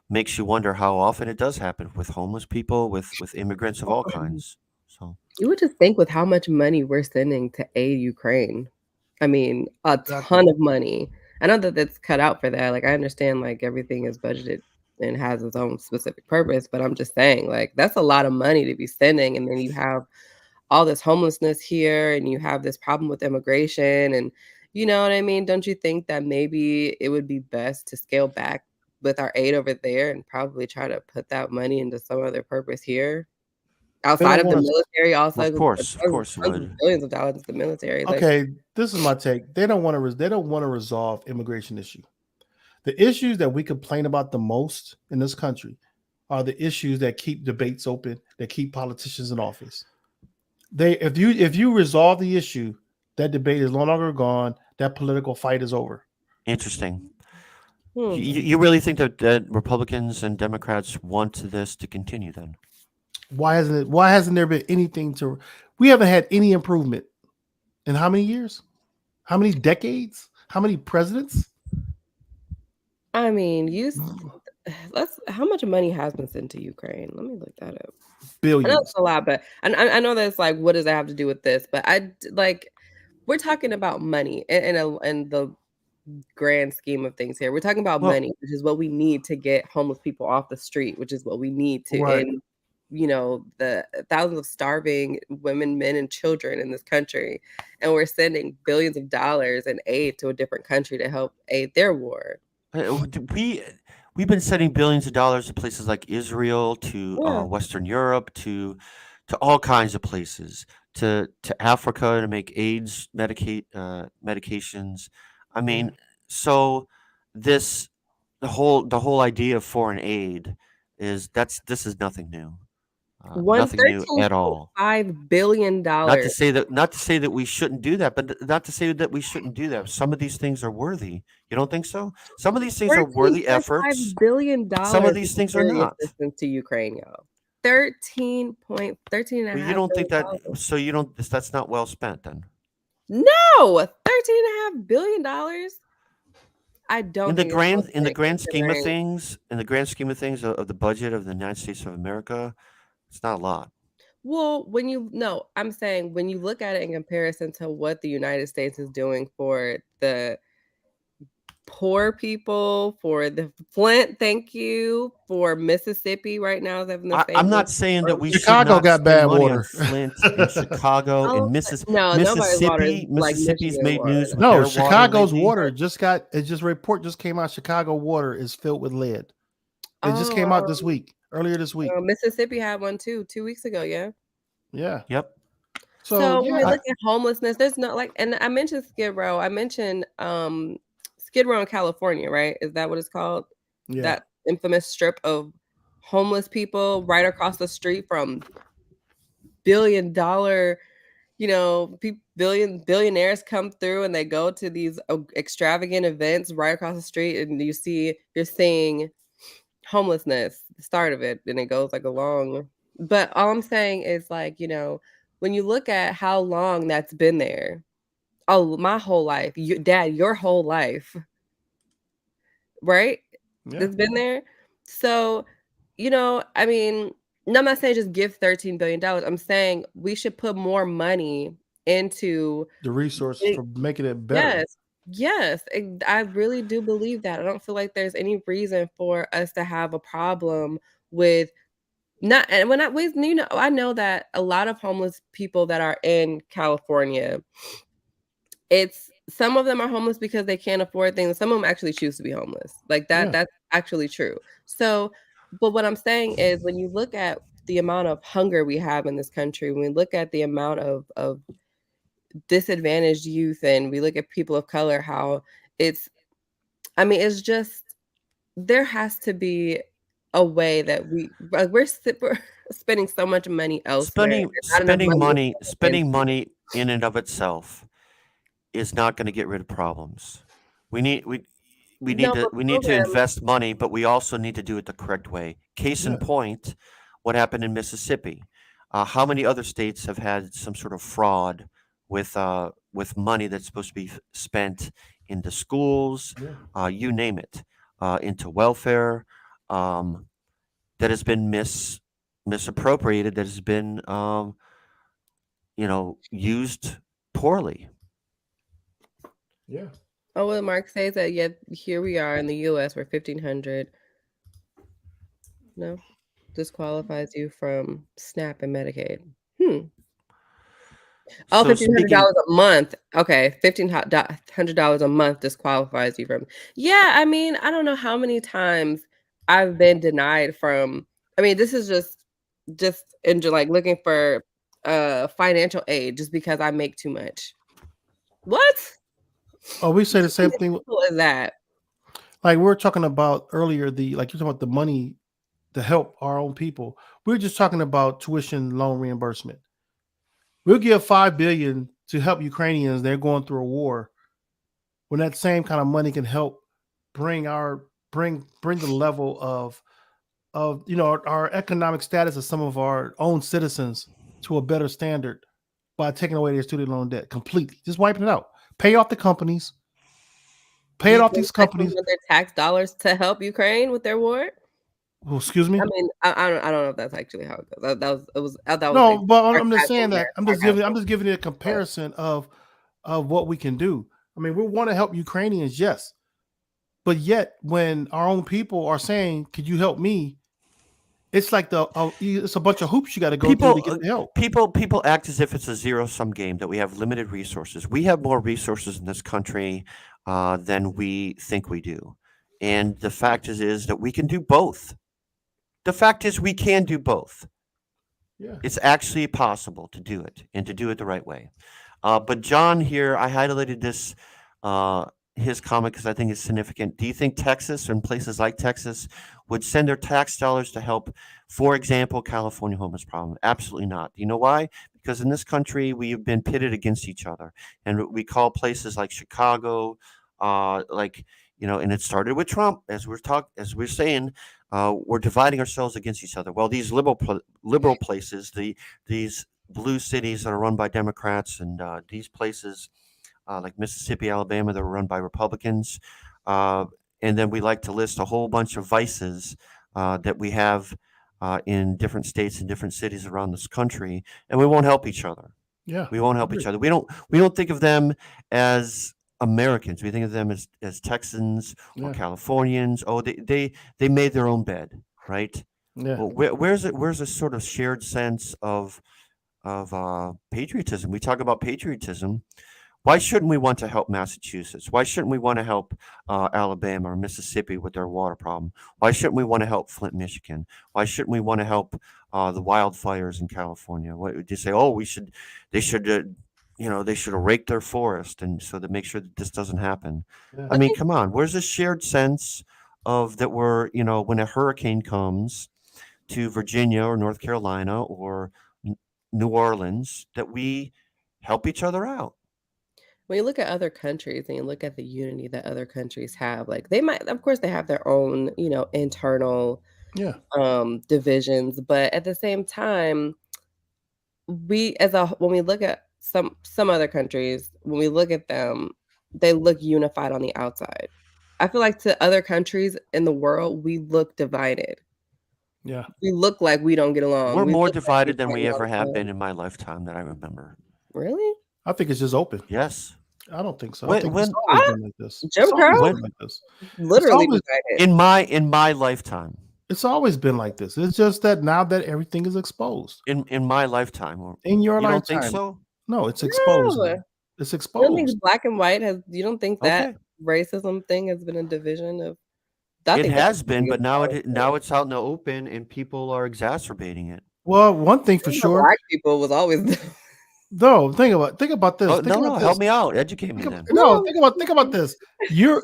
makes you wonder how often it does happen with homeless people, with immigrants of all kinds. So you would just think with how much money we're sending to aid Ukraine. I mean, a ton of money. I know that that's cut out for that. Like, I understand, like, everything is budgeted and has its own specific purpose, but I'm just saying, like, that's a lot of money to be sending, and then you have all this homelessness here, and you have this problem with immigration, and you know what I mean? Don't you think that maybe it would be best to scale back with our aid over there and probably try to put that money into some other purpose here? Outside of the military, also, of course, it would. Billions of dollars in the military. Okay, this is my take. They don't want to resolve immigration issue. The issues that we complain about the most in this country are the issues that keep debates open, that keep politicians in office. If you resolve the issue, that debate is no longer gone. That political fight is over. Interesting. You really think that Republicans and Democrats want this to continue then? Why hasn't there been anything we haven't had any improvement in how many years? How many decades? How many presidents? I mean, how much money has been sent to Ukraine? Let me look that up. Billions. I know it's a lot, but I know that's like, what does that have to do with this? But we're talking about money in the grand scheme of things here. We're talking about money, which is what we need to get homeless people off the street, which is what we need to end, the thousands of starving women, men, and children in this country. And we're sending billions of dollars in aid to a different country to help aid their war. We've been sending billions of dollars to places like Israel, to Western Europe, to all kinds of places, to Africa to make AIDS medications. I mean, so the whole idea of foreign aid is this is nothing new. Nothing new at all. $5 billion. Not to say that we shouldn't do that, but not to say that we shouldn't do that. Some of these things are worthy. You don't think so? Some of these things are worthy efforts. $5 billion. Some of these things are not. Assistance to Ukraine, y'all. 13 and a half. You don't think that? So you don't? That's not well spent then. No, $13.5 billion. I don't. In the grand scheme of things, of the budget of the United States of America, It's not a lot. Well, I'm saying when you look at it in comparison to what the United States is doing for the poor people, for the Flint, thank you, for Mississippi right now is having the same I'm not issue, saying that or we should Chicago not got spend bad money on water. Flint and Chicago Oh, and no, nobody's water is Mississippi. like Mississippi's Michigan made water. news with No, their Chicago's water lately. report just came out. Chicago water is filled with lead. It just came out this week, earlier this week. Mississippi had one too, 2 weeks ago, yeah. Yeah. Yep. So when we yeah, look at homelessness, there's no and I mentioned Skid Row. I mentioned Skid Row in California, right? Is that what it's called? yeah. That infamous strip of homeless people right across the street from billion-dollar, billionaires come through and they go to these extravagant events right across the street, and you're seeing homelessness, the start of it, and it goes like along. But all I'm saying is like, when you look at how long that's been there, my whole life, your whole life, right? Yeah. That's been there. So, I mean, no, I'm not saying just give $13 billion. I'm saying we should put more money into The resources for making it better. Yes, I really do believe that. I don't feel like there's any reason for us to have a problem with not, and when I with I know that a lot of homeless people that are in California, it's some of them are homeless because they can't afford things. Some of them actually choose to be homeless. Like that, Yeah. that's actually true. So, but what I'm saying is when you look at the amount of hunger we have in this country, when we look at the amount of disadvantaged youth, and we look at people of color, how it's it's just there has to be a way that we're spending so much money elsewhere. and not enough money Spending money in and of itself is not going to get rid of problems. We need to invest money, but we also need to do it the correct way. Case in point, what happened in Mississippi? How many other states have had some sort of fraud with money that's supposed to be spent into schools, you name it, into welfare, that has been misappropriated, that has been used poorly. Yeah. Oh, well, Mark says that yet here we are in the U.S. where $1,500 disqualifies you from SNAP and Medicaid. Oh, $1,500 a month. Okay, $1,500 a month disqualifies you from. Yeah, I mean, I don't know how many times I've been denied from. This is just like looking for financial aid just because I make too much. What? Oh, we say the same thing. Simple as that. Like we were talking about earlier, you're talking about the money to help our own people. We were just talking about tuition loan reimbursement. We'll give $5 billion to help Ukrainians. They're going through a war. When that same kind of money can help bring the level of our economic status of some of our own citizens to a better standard by taking away their student loan debt completely, just wiping it out. Pay off the companies. Pay it off these companies. Their tax dollars to help Ukraine with their war. Well, excuse me. I don't know if that's actually how it goes. But I'm just saying that I'm just giving you a comparison of what we can do. We want to help Ukrainians, yes, but yet when our own people are saying, "Could you help me?" It's like it's a bunch of hoops you got to go through to get the help. People act as if it's a zero-sum game, that we have limited resources. We have more resources in this country than we think we do, and the fact is that we can do both. The fact is we can do both. Yeah. It's actually possible to do it, and to do it the right way. But John here, I highlighted this, his comment, because I think it's significant. Do you think Texas and places like Texas would send their tax dollars to help, for example, California homeless problem? Absolutely not. Do you know why? Because in this country, we have been pitted against each other, and we call places like Chicago, and it started with Trump, as we're saying. We're dividing ourselves against each other. Well, these liberal places, these blue cities that are run by Democrats, and these places like Mississippi, Alabama, that are run by Republicans, and then we like to list a whole bunch of vices that we have in different states and different cities around this country, and we won't help each other. Yeah, We won't help each other. We don't think of them as Americans. We think of them as Texans or yeah, Californians. Oh, they made their own bed, right? yeah. Well, where's a sort of shared sense of patriotism? We talk about patriotism. Why shouldn't we want to help Massachusetts? Why shouldn't we want to help Alabama or Mississippi with their water problem? Why shouldn't we want to help Flint, Michigan? Why shouldn't we want to help the wildfires in California? What would you say? Oh, they should, they should have raked their forest and so to make sure that this doesn't happen. Yeah. I mean, come on. Where's the shared sense of that we're, when a hurricane comes to Virginia or North Carolina or New Orleans, that we help each other out? When you look at other countries and you look at the unity that other countries have, like they might, of course, they have their own, internal Yeah. divisions, but at the same time, when we look at some other countries, when we look at them, they look unified on the outside. I feel like to other countries in the world, we look divided. Yeah. We look like we don't get along. We're We more look like divided than fighting we all ever the have time. been in my lifetime that I remember. Really? I think it's just open. Yes. I don't think so. I When think when it's always been like this. Jim It's always Crow? been when like this. It's Literally always divided. in my lifetime, it's always been like this. It's just that now that everything is exposed. in my lifetime, In your you don't think lifetime. so? No, it's exposed No. now. It's You don't think exposed. black and white you don't think that Okay. racism thing has been a division of I It think that's has been, the but biggest now it's out in the open and people are exacerbating it. Well, one thing for The sure. black people was always No, think about this. Oh, Think no, about help this. me out. Educate me Think ab- then. no, think about this. You're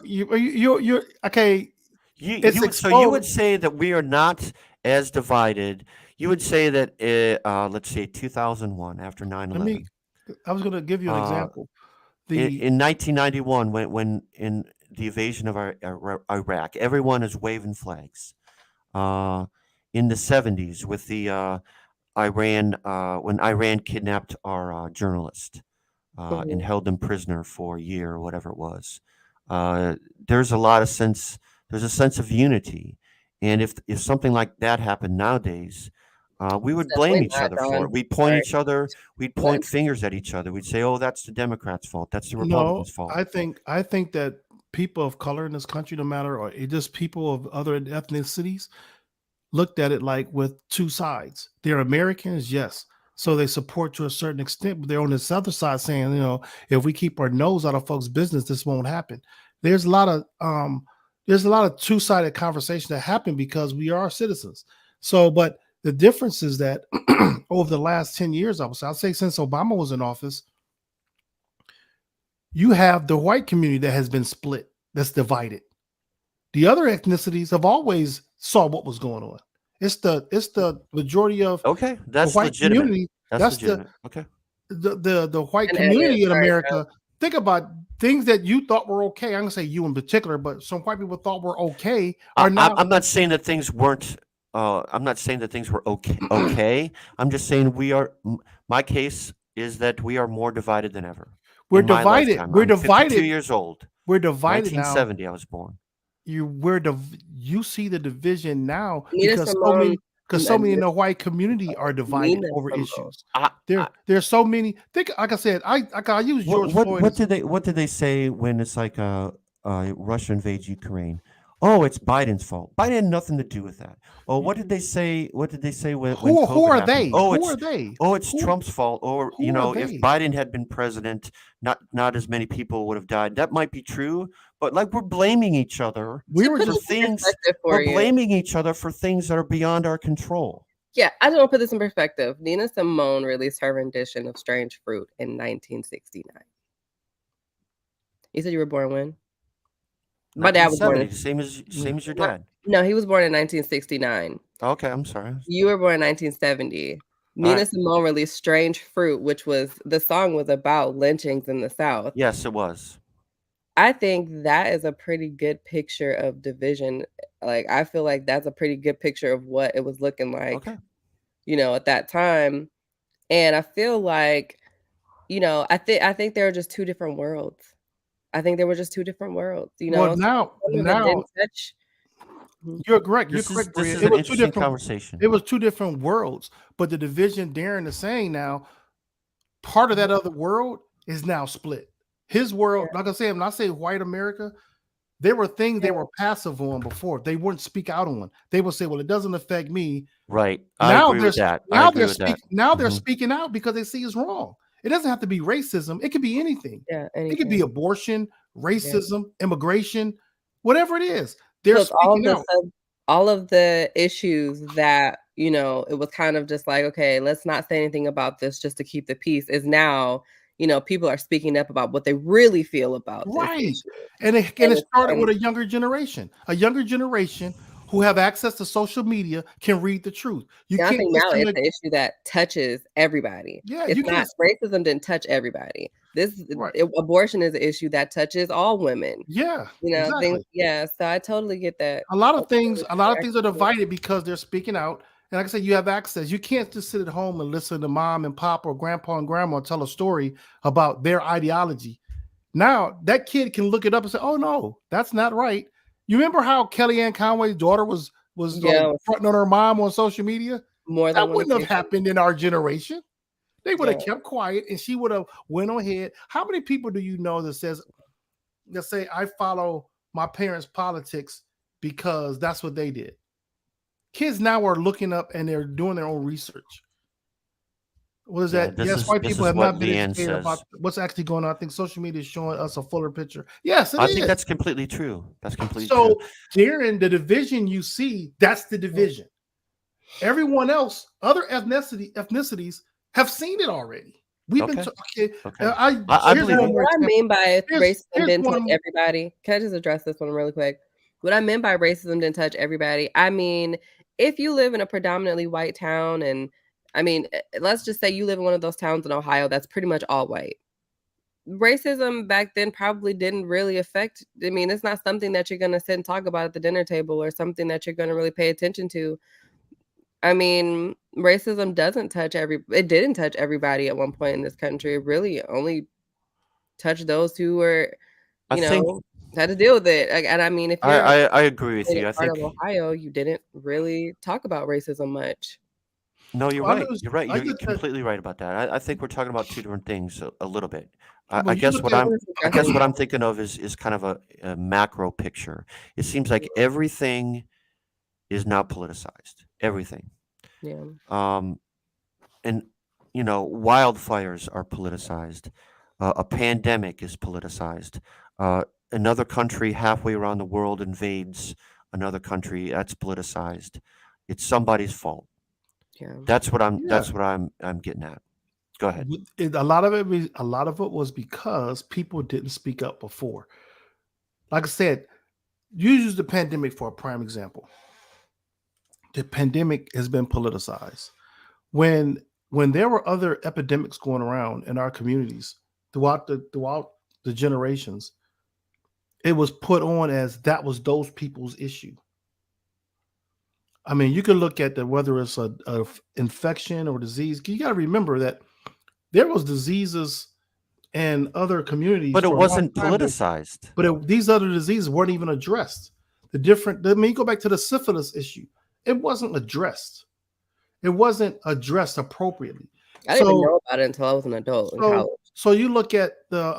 okay. It's You would exposed. say that we are not as divided. You would say that let's say 2001 after Let 9/11. me. I was going to give you an Uh, example. in, The in 1991 when in the invasion of Iraq, everyone is waving flags. In the 70s with the Iran when Iran kidnapped our journalist and held him prisoner for a year or whatever it was. There's a lot of sense. There's a sense of unity, and if something like that happened nowadays, we would blame definitely each not, other for Don. it. We'd point Sorry. each other. We'd What? point fingers at each other. We'd say, "Oh, that's the Democrats' fault. That's the no, Republicans' fault." I think that people of color in this country, no matter or it just people of other ethnicities, looked at it like with two sides. They're Americans, yes. So they support to a certain extent, but they're on this other side saying, if we keep our nose out of folks' business, this won't happen. There's a lot of two-sided conversation that happen because we are citizens. So, but the difference is that over the last 10 years, I'll say since Obama was in office, you have the white community that has been split, that's divided. The other ethnicities have always saw what was going on. It's the majority of Okay, the that's white legitimate. community. That's That's legitimate. Okay. the white And community in sorry, America. Think about things that you thought were okay. I'm gonna say you in particular, but some white people thought were okay are now. I'm not saying that things weren't. I'm not saying that things were okay. Okay. I'm just saying my case is that we are more divided than ever. We're in my divided. lifetime. We're I'm 52 divided. years old. We're divided now. 1970, I was born. You see the division now Nina because Simone, so many in the white community are divided Nina over Simone. issues. I, There's so many. Think like I said, I use George Floyd. what did they say when it's like Russia invades Ukraine? Oh, it's Biden's fault. Biden had nothing to do with that. Oh, what did they say? What did they say when Who COVID are happened? they? Oh, Who are they? Oh, it's Who- Trump's fault. Or who are if they? Biden had been president, not as many people would have died. That might be true, but like we're blaming each other We were Put for this in things. perspective for We're you. blaming each other for things that are beyond our control. Yeah, I just want to put this in perspective. Nina Simone released her rendition of Strange Fruit in 1969. You said you were born when? My dad was born 1970, same as your dad. No, he was born in 1969. Okay, I'm sorry. You were born in 1970. Nina right. Simone released Strange Fruit, which was the song was about lynchings in the South. Yes, it was. I think that is a pretty good picture of division. Like, I feel like that's a pretty good picture of what it was looking like, Okay. at that time. And I feel like, I think there are just two different worlds. I think there were just two different worlds, Well, now Someone that didn't touch You're correct. You're This correct, is Bria. an It was two interesting different. conversation. It was two different worlds, but the division Darren is saying now, part of that other world is now split. His world, like I said, when I say white America, there were things they were passive on before. They wouldn't speak out on. They would say, "Well, it doesn't affect me." Right. I Now agree they're with that. I now agree they're with that. speaking now they're Mhm. speaking out because they see it's wrong. It doesn't have to be racism. It could be anything. Yeah, It could be anything. abortion, racism, immigration, whatever it is. They're Look, speaking out. all of the issues that, it was kind of just like, okay, let's not say anything about this just to keep the peace, is now, people are speaking up about what they really feel about this Right. issue. And it And started with a younger generation who have access to social media can read the truth. You I can't think now listen it's to an issue that touches everybody. Yeah, It's you not can't racism didn't touch everybody. Right. Abortion is an issue that touches all women. Yeah, Things, exactly. so I totally get that. A lot of I totally things get your are divided because they're speaking out. And like I said, you have access. You can't just sit at home and listen to mom and pop or grandpa and grandma tell a story about their ideology. Now that kid can look it up and say, "Oh no, that's not right." You remember how Kellyanne Conway's daughter was Yeah. fronting on her mom on social media? More than That one wouldn't have occasion. happened in our generation. They would have Yeah. kept quiet and she would have went ahead. How many people do you know that say I follow my parents' politics because that's what they did? Kids now are looking up and they're doing their own research. What is Yeah, that? Yes, white this people is have what not been Leanne educated about says. what's actually going on. I think social media is showing us a fuller picture. Yes, it I is. think that's completely true. That's completely So, true. Darren, the division you see, that's the division. Everyone else, other ethnicities have seen it already. We've been Okay. Okay. I I here's believe one you. more What I example. mean by Here's racism didn't touch one. everybody. Can I just address this one really quick? What I meant by racism didn't touch everybody. I mean, if you live in a predominantly white town, and let's just say you live in one of those towns in Ohio that's pretty much all white. Racism back then probably didn't really affect. It's not something that you're going to sit and talk about at the dinner table or something that you're going to really pay attention to. Racism it didn't touch everybody at one point in this country. It really only touched those who were, I think had to deal with it. If you're I agree with in you. a I part of think Ohio, you didn't really talk about racism much. no, you're I right. was- You're right. I You're just said- completely right about that. I think we're talking about two different things a little bit. Well, I you guess look what at- I'm thinking of is kind of a macro picture. It seems like everything is now politicized. Everything. Yeah. And wildfires are politicized. A pandemic is politicized. Another country halfway around the world invades another country. That's politicized. It's somebody's fault. Yeah. That's what I'm Yeah. getting at. Go ahead. A lot of it was because people didn't speak up before. Like I said, you use the pandemic for a prime example. The pandemic has been politicized. When there were other epidemics going around in our communities throughout the generations, it was put on as that was those people's issue. You can look at whether it's a infection or disease. You got to remember that there was diseases in other communities, But it for a wasn't long time politicized. But these other diseases weren't even addressed. You go back to the syphilis issue. It wasn't addressed. It wasn't addressed appropriately. I didn't even know about it until I was an adult in college. So you look at the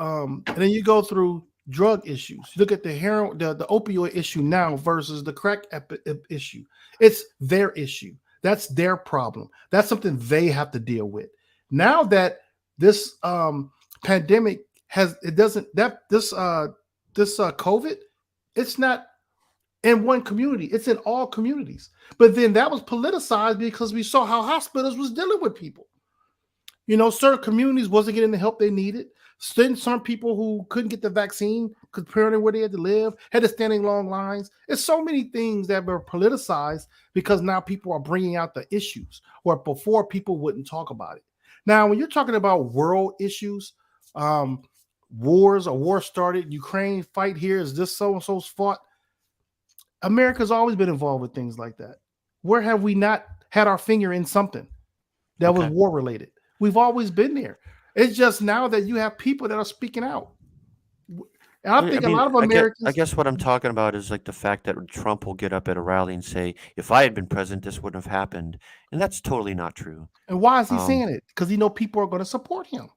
and then you go through drug issues. You look at the heroin, the opioid issue now versus the crack issue. It's their issue. That's their problem. That's something they have to deal with. Now that this pandemic this COVID, it's not in one community, it's in all communities. But then that was politicized because we saw how hospitals was dealing with people. Certain communities wasn't getting the help they needed. Some people who couldn't get the vaccine, comparing where they had to live, had to stand in long lines. There's so many things that were politicized because now people are bringing out the issues where before people wouldn't talk about it. Now, when you're talking about world issues, wars, a war started, Ukraine fight here, is this so-and-so's fought? America's always been involved with things like that. Where have we not had our finger in something that was war related? We've always been there. It's just now that you have people that are speaking out. And I think a lot of I Americans. guess what I'm talking about is like the fact that Trump will get up at a rally and say, "If I had been president, this wouldn't have happened," and that's totally not true. And why is he Um, saying it? Because he know people are going to support him.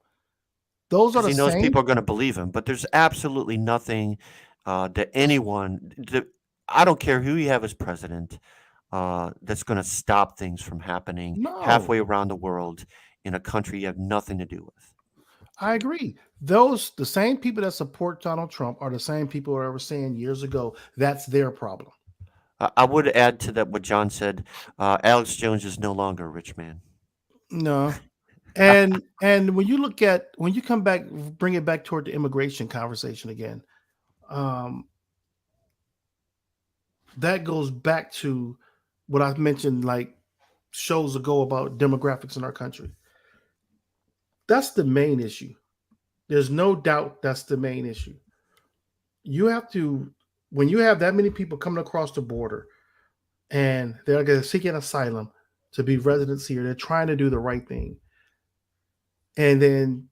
Those are Because the he knows same. people are going to believe him. But there's absolutely nothing that anyone, I don't care who you have as president, that's going to stop things from happening No, halfway around the world in a country you have nothing to do with. I agree. The same people that support Donald Trump are the same people that were saying years ago that's their problem. I would add to that what John said. Alex Jones is no longer a rich man. No. And when you come back, bring it back toward the immigration conversation again, that goes back to what I mentioned like shows ago about demographics in our country. That's the main issue. There's no doubt that's the main issue. You have to, when you have that many people coming across the border and they're going to seek an asylum to be residents here, they're trying to do the right thing. And then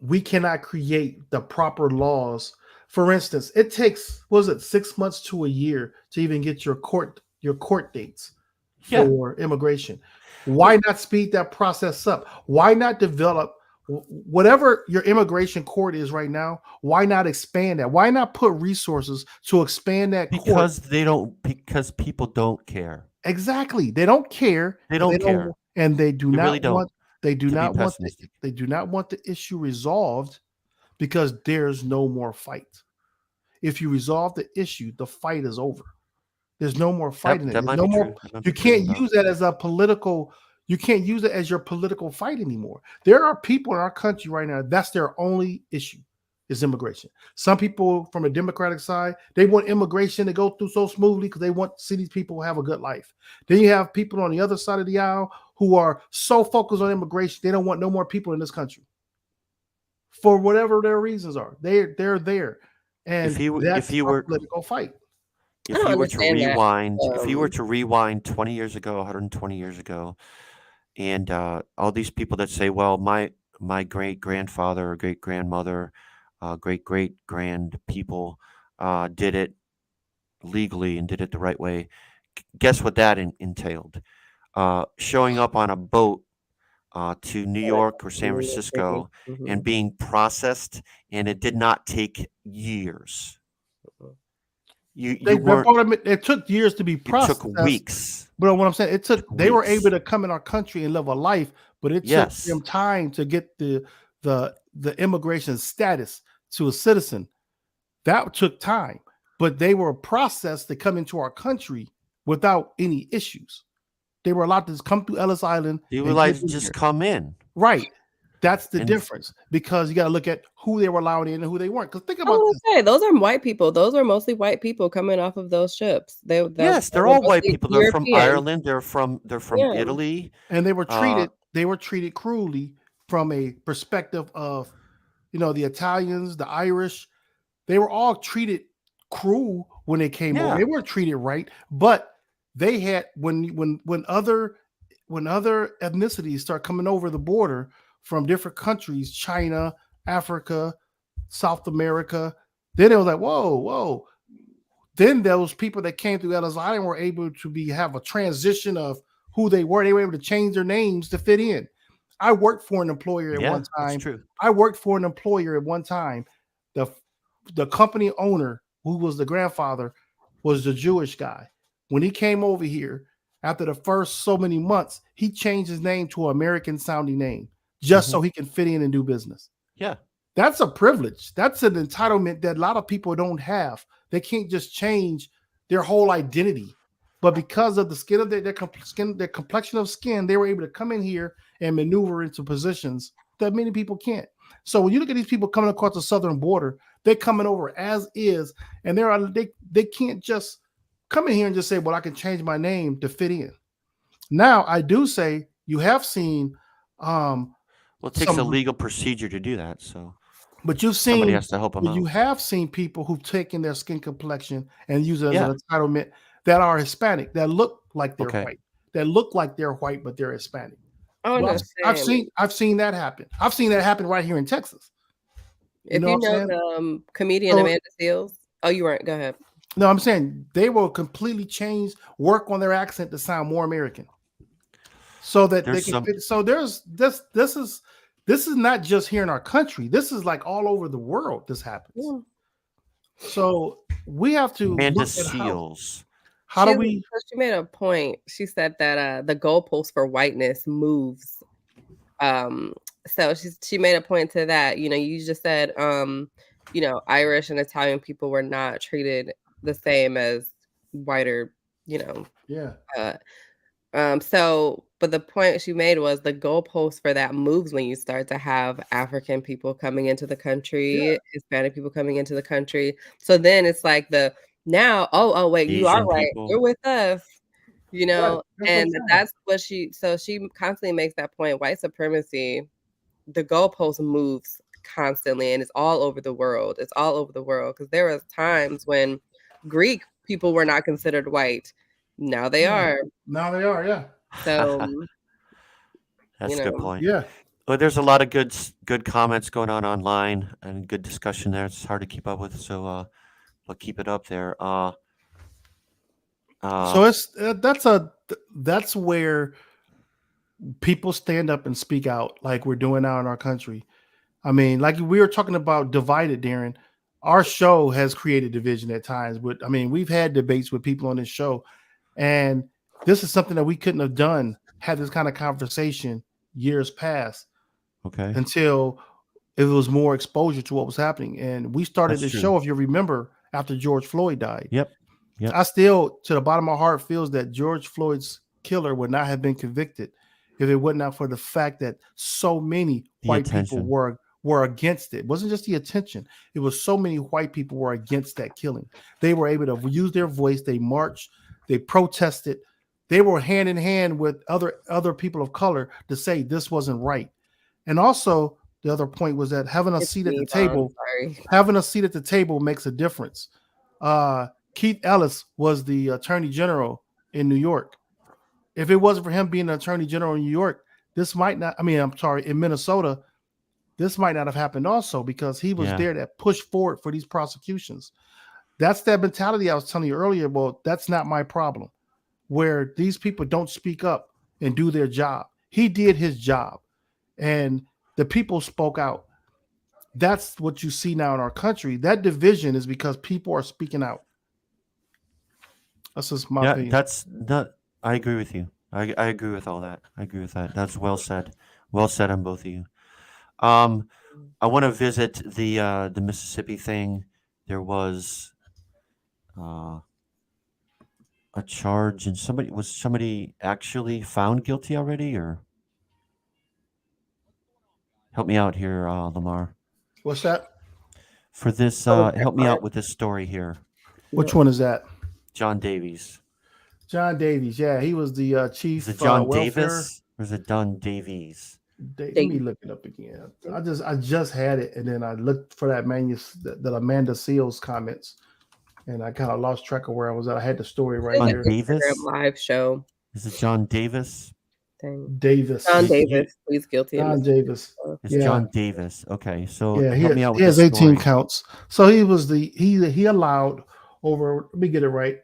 we cannot create the proper laws. For instance, it takes, what was it, 6 months to a year to even get your court dates for immigration. Why not speed that process up? Why not develop whatever your immigration court is right now? Why not expand that? Why not put resources to expand that court? Because people don't care. Exactly. They don't care. They don't care. And they do They not really don't, want they do to be not want pessimistic. they do not want the issue resolved because there's no more fight. If you resolve the issue, the fight is over. There's no more fighting. That There's might no be more. true. That might You be true can't about- use that as a political. You can't use it as your political fight anymore. There are people in our country right now, that's their only issue is immigration. Some people from a Democratic side, they want immigration to go through so smoothly because they want to see these people have a good life. Then you have people on the other side of the aisle who are so focused on immigration, they don't want no more people in this country. For whatever their reasons are. They're there. And that's a political fight. If you were to rewind 20 years ago, 120 years ago, and all these people that say, well, my great grandfather or great grandmother, great great grand people did it legally and did it the right way. Guess what that entailed? Showing up on a boat to New York or San Francisco and being processed, and it did not take years. It took years to be processed. It took weeks. But what I'm saying, they were able to come in our country and live a life, but it took them time to get the immigration status to a citizen. That took time, but they were processed to come into our country without any issues. They were allowed to come through Ellis Island. They were allowed to just come in. Right. That's the difference, because you got to look at who they were allowed in and who they weren't. Because think about this. Those are white people. Those are mostly white people coming off of those ships. They're all white people. They're from Ireland. They're from Italy, and they were treated cruelly from a perspective of, the Italians, the Irish. They were all treated cruel when they came over. They weren't treated right, but they had when other ethnicities start coming over the border from different countries, China, Africa, South America, then it was like, whoa. Then those people that came through Ellis Island were able to have a transition of who they were. They were able to change their names to fit in. I worked for an employer at one time. That's true. I worked for an employer at one time. The company owner, who was the grandfather, was the Jewish guy. When he came over here, after the first so many months, he changed his name to an American sounding name just so he can fit in and do business. Yeah. That's a privilege. That's an entitlement that a lot of people don't have. They can't just change their whole identity. But because of the skin of their complexion of skin, they were able to come in here and maneuver into positions that many people can't. So when you look at these people coming across the southern border, they're coming over as is, and they can't just come in here and just say, well, I can change my name to fit in. Now, I do say you have seen it takes a legal procedure to do that. So, but you've seen somebody has to help them out. You have seen people who've taken their skin complexion and use it as an entitlement that are Hispanic, that look like they're white, that look like they're white, but they're Hispanic. I've seen that happen. I've seen that happen right here in Texas. If know you what I'm know saying? the comedian So- Amanda Seales. Oh, you weren't. Go ahead. No, I'm saying they will completely work on their accent to sound more American, so that they There's can some fit. So there's this is not just here in our country. This is like all over the world. This happens. Yeah. So we have to Amanda look at Seals. how do we. She made a point. She said that the goalpost for whiteness moves. So she made a point to that. You know, you just said you know, Irish and Italian people were not treated the same as whiter, you know. Yeah. But the point she made was the goalpost for that moves when you start to have African people coming into the country, Hispanic people coming into the country. So then it's like oh wait, you are Asian right. people. You're with us. You know, Right. and that's what she constantly makes that point. White supremacy, the goalpost moves constantly, and it's all over the world. It's all over the world because there was times when Greek people were not considered white. Now they are. Now they are. Yeah. So That's a good point. Yeah. Well, there's a lot of good comments going on online and good discussion there. It's hard to keep up with, so we'll keep it up there. So that's where people stand up and speak out, like we're doing now in our country. I mean, like we were talking about divided, Darren. Our show has created division at times. But I mean, we've had debates with people on this show, and this is something that we couldn't have done had this kind of conversation years past. Okay. Until it was more exposure to what was happening, and we started That's the true. show, if you remember, after George Floyd died. Yep. I still, to the bottom of my heart, feels that George Floyd's killer would not have been convicted if it wasn't not for the fact that so many white people were against it. It wasn't just the attention. It was so many white people were against that killing. They were able to use their voice. They marched. They protested. They were hand in hand with other people of color to say this wasn't right. And also, the other point was that having a seat at the table makes a difference. Keith Ellis was the attorney general in New York. If it wasn't for him being an attorney general in New York, in Minnesota, this might not have happened also, because he was there to push forward for these prosecutions. That's that mentality I was telling you earlier. Well, that's not my problem, where these people don't speak up and do their job. He did his job, and the people spoke out. That's what you see now in our country. That division is because people are speaking out. That's just my opinion. I agree with you. I agree with all that. I agree with that. That's well said. Well said on both of you. I want to visit the Mississippi thing. There was a charge, and somebody actually found guilty already, or help me out here, Lamar. What's that? For this, help me out with this story here. Which one is that? John Davies. John Davies, yeah, he was the chief. Is it John welfare. Davis or is it John Davies? Let me look it up again. I just had it, and then I looked for that Amanda Seals comments, and I kind of lost track of where I was at. I had the story right here. Davis live show. Is it John Davis? Davis. John Davis, please guilty. John Davis. It's John Davis. Okay, so help me out with he has 18 counts. So he was he allowed over. Let me get it right.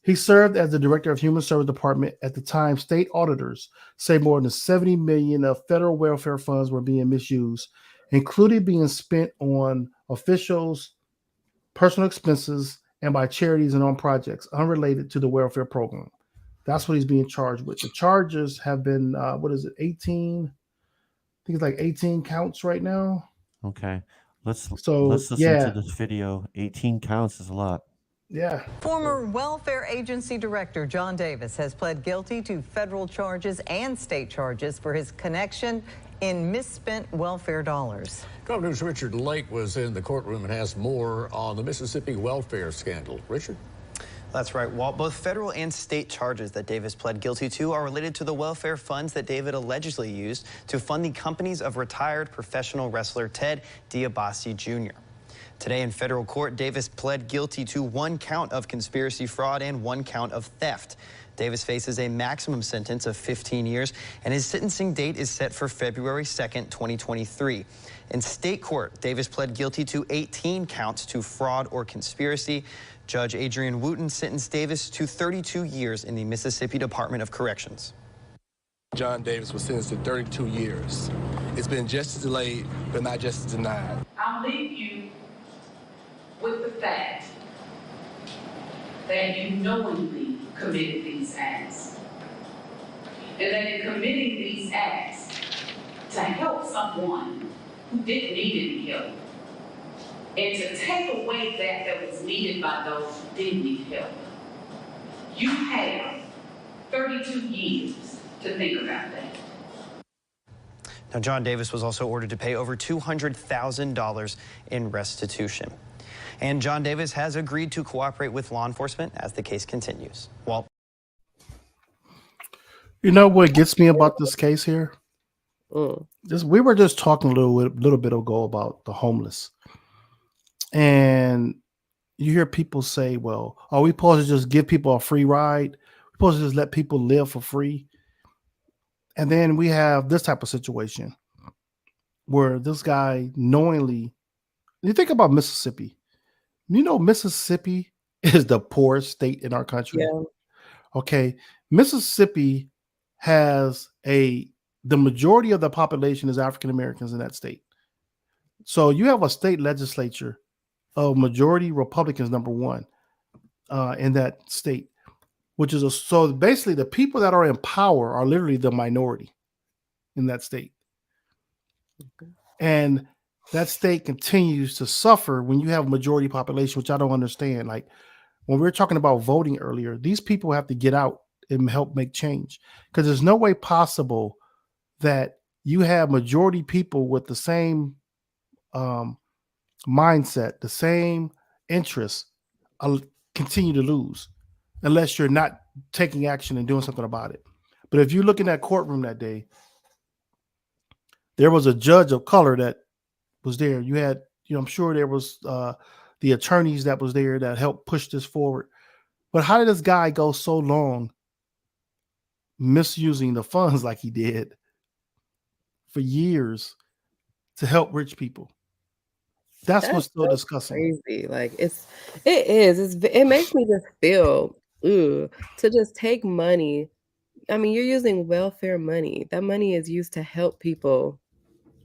He served as the director of Human Service Department. At the time, state auditors say more than $70 million of federal welfare funds were being misused, including being spent on officials, personal expenses, and by charities and on projects unrelated to the welfare program. That's what he's being charged with. The charges have been, 18? I think it's like 18 counts right now. Okay. Let's listen to this video. 18 counts is a lot. Yeah. Former welfare agency director John Davis has pled guilty to federal charges and state charges for his connection in misspent welfare dollars. Governor's Richard Lake was in the courtroom and has more on the Mississippi welfare scandal. Richard? That's right, Walt. Both federal and state charges that Davis pled guilty to are related to the welfare funds that David allegedly used to fund the companies of retired professional wrestler Ted DiBiase Jr. Today in federal court, Davis pled guilty to 1 count of conspiracy fraud and 1 count of theft. Davis faces a maximum sentence of 15 years, and his sentencing date is set for February 2nd, 2023. In state court, Davis pled guilty to 18 counts to fraud or conspiracy. Judge Adrian Wooten sentenced Davis to 32 years in the Mississippi Department of Corrections. John Davis was sentenced to 32 years. It's been justice delayed, but not justice denied. I'll leave you with the fact that you knowingly committed these acts. And that in committing these acts to help someone who didn't need any help, and to take away that was needed by those who did need help, you have 32 years to think about that. Now, John Davis was also ordered to pay over $200,000 in restitution. And John Davis has agreed to cooperate with law enforcement as the case continues. Walt. You know what gets me about this case here? We were just talking a little bit ago about the homeless. And you hear people say, well, are we supposed to just give people a free ride? We're supposed to just let people live for free? And then we have this type of situation where this guy knowingly, you think about Mississippi. You know, Mississippi is the poorest state in our country. Yeah. Okay. Mississippi has the majority of the population is African Americans in that state. So you have a state legislature of majority Republicans, number one, in that state, which is so basically the people that are in power are literally the minority in that state. Okay. And that state continues to suffer when you have a majority population, which I don't understand. Like when we were talking about voting earlier, these people have to get out and help make change, because there's no way possible that you have majority people with the same mindset, the same interests, continue to lose unless you're not taking action and doing something about it. But if you look in that courtroom that day, there was a judge of color that was there. You had, I'm sure there was the attorneys that was there that helped push this forward. But how did this guy go so long misusing the funds like he did for years to help rich people? That's what's so disgusting. Crazy. Like it makes me just feel to just take money. I mean, you're using welfare money. That money is used to help people.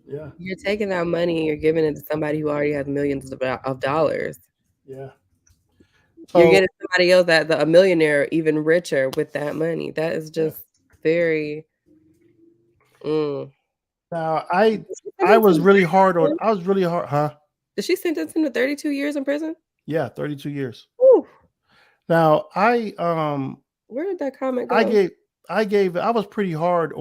Yeah. You're taking that money, you're giving it to somebody who already has millions of dollars. Yeah. You're getting somebody else a millionaire even richer with that money. That is just very Now I was really hard, huh? Did she sentence him to 32 years in prison? Yeah, 32 years. Whew. Now where did that comment go? I was pretty hard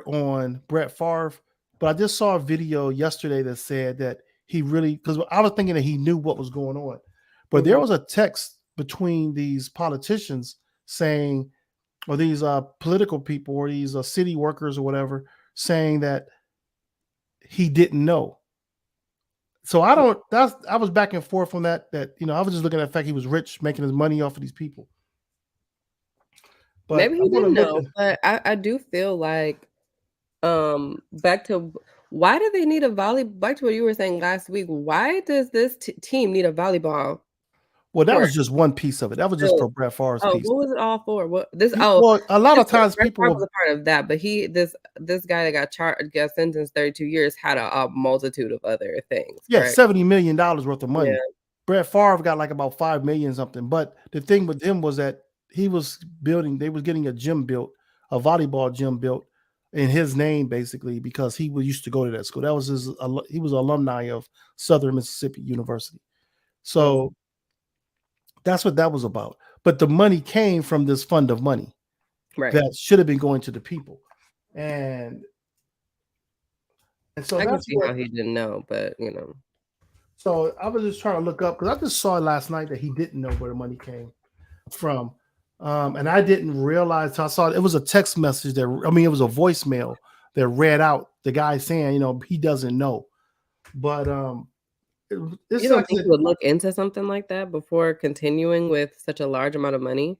on Brett Favre, but I just saw a video yesterday that said that he really, because I was thinking that he knew what was going on, but there was a text between these politicians saying, or these political people or these city workers or whatever, saying that he didn't know. So I was back and forth on that I was just looking at the fact he was rich, making his money off of these people. But maybe he didn't know, but I do feel like back to why do they need back to what you were saying last week, why does this team need a volleyball? Well, that was just one piece of it. That was just for Brett Favre's piece. What was it all for? Well, a lot of times Brett people Favre was a part of that, but this guy that got sentenced 32 years had a multitude of other things. Yeah, right? $70 million worth of money. Yeah. Brett Favre got like about 5 million something. But the thing with him was that they was getting a gym built, a volleyball gym built in his name, basically, because he used to go to that school. That was he was an alumni of Southern Mississippi University. So that's what that was about. But the money came from this fund of money that should have been going to the people. And so I can see how he didn't know, but So I was just trying to look up, because I just saw last night that he didn't know where the money came from. And I didn't realize, I saw it was a text message it was a voicemail that read out the guy saying, he doesn't know. But it's You don't something think you would look into something like that before continuing with such a large amount of money?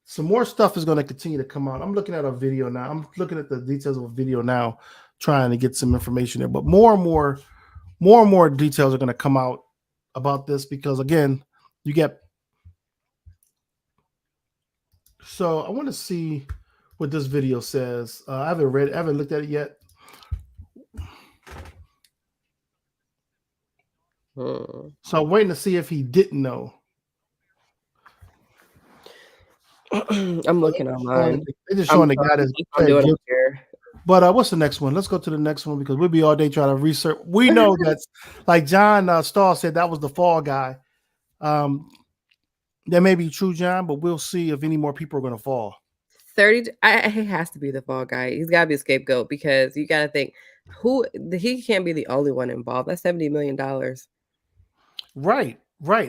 some more stuff is going to continue to come out. I'm looking at a video now. I'm looking at the details of a video now, trying to get some information there. But more and more details are going to come out about this because, again, you get. So I want to see what this video says. I haven't looked at it yet. So I'm waiting to see if he didn't know. I'm looking online. They're just showing the guy that's I'm doing it here. But what's the next one? Let's go to the next one because we'll be all day trying to research. We know that's like John Stahl said that was the fall guy. That may be true, John, but we'll see if any more people are going to fall. 30. He has to be the fall guy. He's got to be a scapegoat because you got to think he can't be the only one involved. That's $70 million. Right.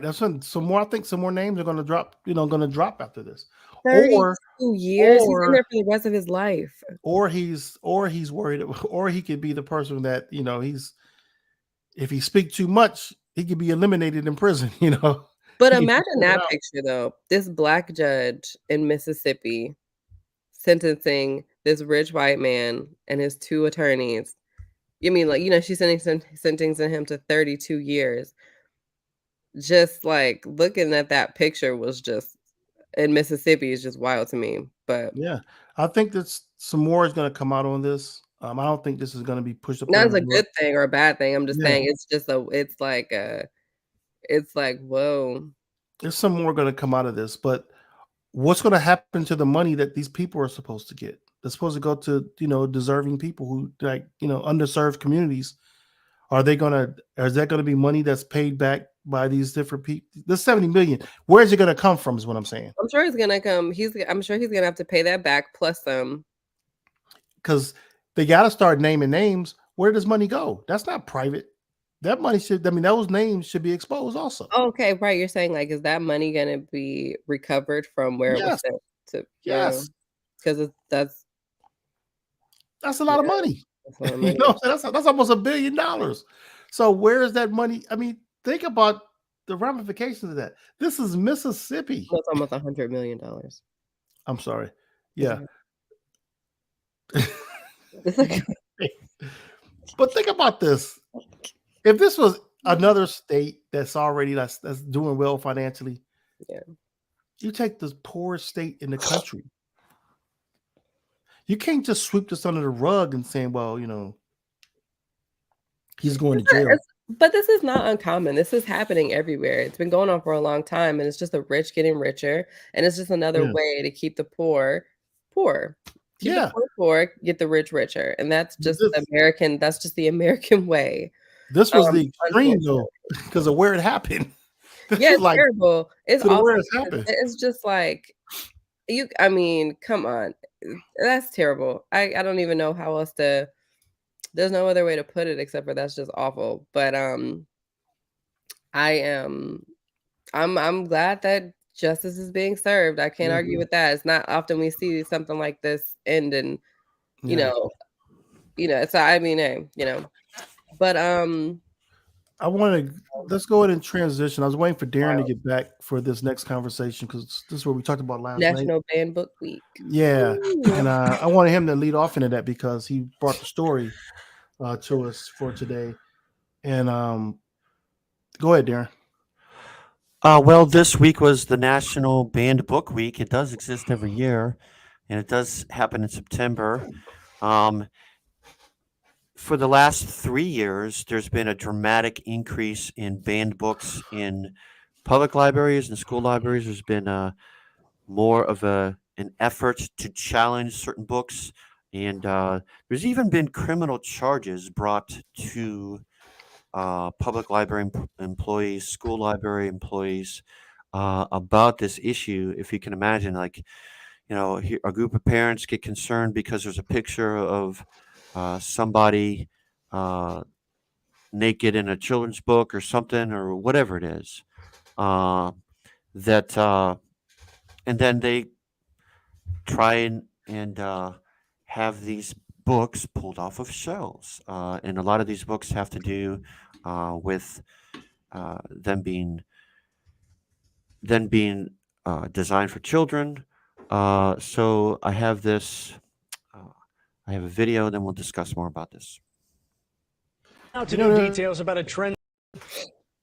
That's when some more. I think some more names are going to drop. Going to drop after this. 32 years. He's in there for the rest of his life. Or he's worried, or he could be the person that if he speaks too much, he could be eliminated in prison. But imagine that picture though. This black judge in Mississippi sentencing this rich white man and his two attorneys. You mean she's sentencing him to 32 years. Just like looking at that picture was just in Mississippi is just wild to me. But yeah, I think that some more is going to come out on this. I don't think this is going to be pushed up. Not as a good thing or a bad thing. I'm just saying it's like whoa. There's some more going to come out of this, but what's going to happen to the money that these people are supposed to get? They're supposed to go to deserving people who underserved communities. Is that going to be money that's paid back by these different people? The 70 million, where is it going to come from is what I'm saying. I'm sure he's going to come. I'm sure he's going to have to pay that back plus some. Because they got to start naming names. Where does money go? That's not private. That money those names should be exposed also. Okay, right. You're saying is that money going to be recovered from where it was sent to? Yes. Because that's a lot of money. That's almost $1 billion. So where is that money? I mean, think about the ramifications of that. This is Mississippi. That's almost $100 million. I'm sorry. Yeah. But think about this. If this was another state that's doing well financially, you take the poorest state in the country. You can't just sweep this under the rug and saying, well, he's going to jail. But this is not uncommon. This is happening everywhere. It's been going on for a long time, and it's just the rich getting richer, and it's just another way to keep the poor. Keep the poor, get the rich richer, and that's just American. That's just the American way. This was the extreme though, because of where it happened. It's terrible. It's awful. Where it happened. It's just like I mean, come on. That's terrible. I don't even know how else to. There's no other way to put it except for that's just awful. But I'm glad that justice is being served. I can't argue with that. It's not often we see something like this end and it's but let's go ahead and transition. I was waiting for Darren to get back for this next conversation because this is what we talked about last night. National Banned Book Week. Yeah. And I wanted him to lead off into that because he brought the story to us for today. And go ahead, Darren. Well, this week was the National Banned Book Week. It does exist every year, and it does happen in September. For the last 3 years, there's been a dramatic increase in banned books in public libraries and school libraries. There's been more of an effort to challenge certain books, and there's even been criminal charges brought to public library employees, school library employees about this issue. If you can imagine, a group of parents get concerned because there's a picture of somebody naked in a children's book or something or whatever it is, and then they try and have these books pulled off of shelves, and a lot of these books have to do with them being designed for children. So I have this. I have a video, then we'll discuss more about this. Now to new details about a trend.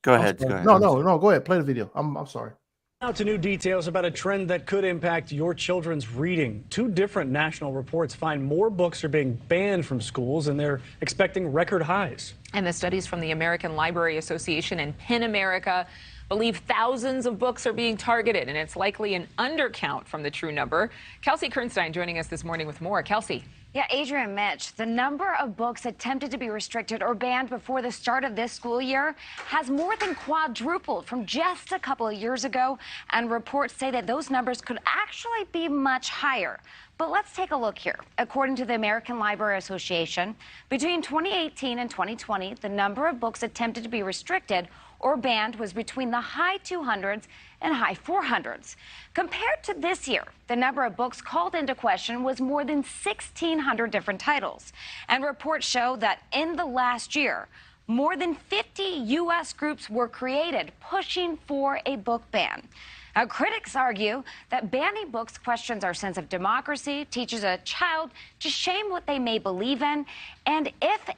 Go ahead. Go ahead. No, go ahead. Play the video. I'm sorry. Now to new details about a trend that could impact your children's reading. Two different national reports find more books are being banned from schools, and they're expecting record highs. And the studies from the American Library Association and PEN America believe thousands of books are being targeted, and it's likely an undercount from the true number. Kelsey Kernstein joining us this morning with more. Kelsey. Yeah, Adrian, Mitch, the number of books attempted to be restricted or banned before the start of this school year has more than quadrupled from just a couple of years ago, and reports say that those numbers could actually be much higher. But let's take a look here. According to the American Library Association, between 2018 and 2020, the number of books attempted to be restricted or banned was between the high 200s and high 400s. Compared to this year, the number of books called into question was more than 1,600 different titles. And reports show that in the last year, more than 50 U.S. groups were created pushing for a book ban. Now, critics argue that banning books questions our sense of democracy, teaches a child to shame what they may believe in, and if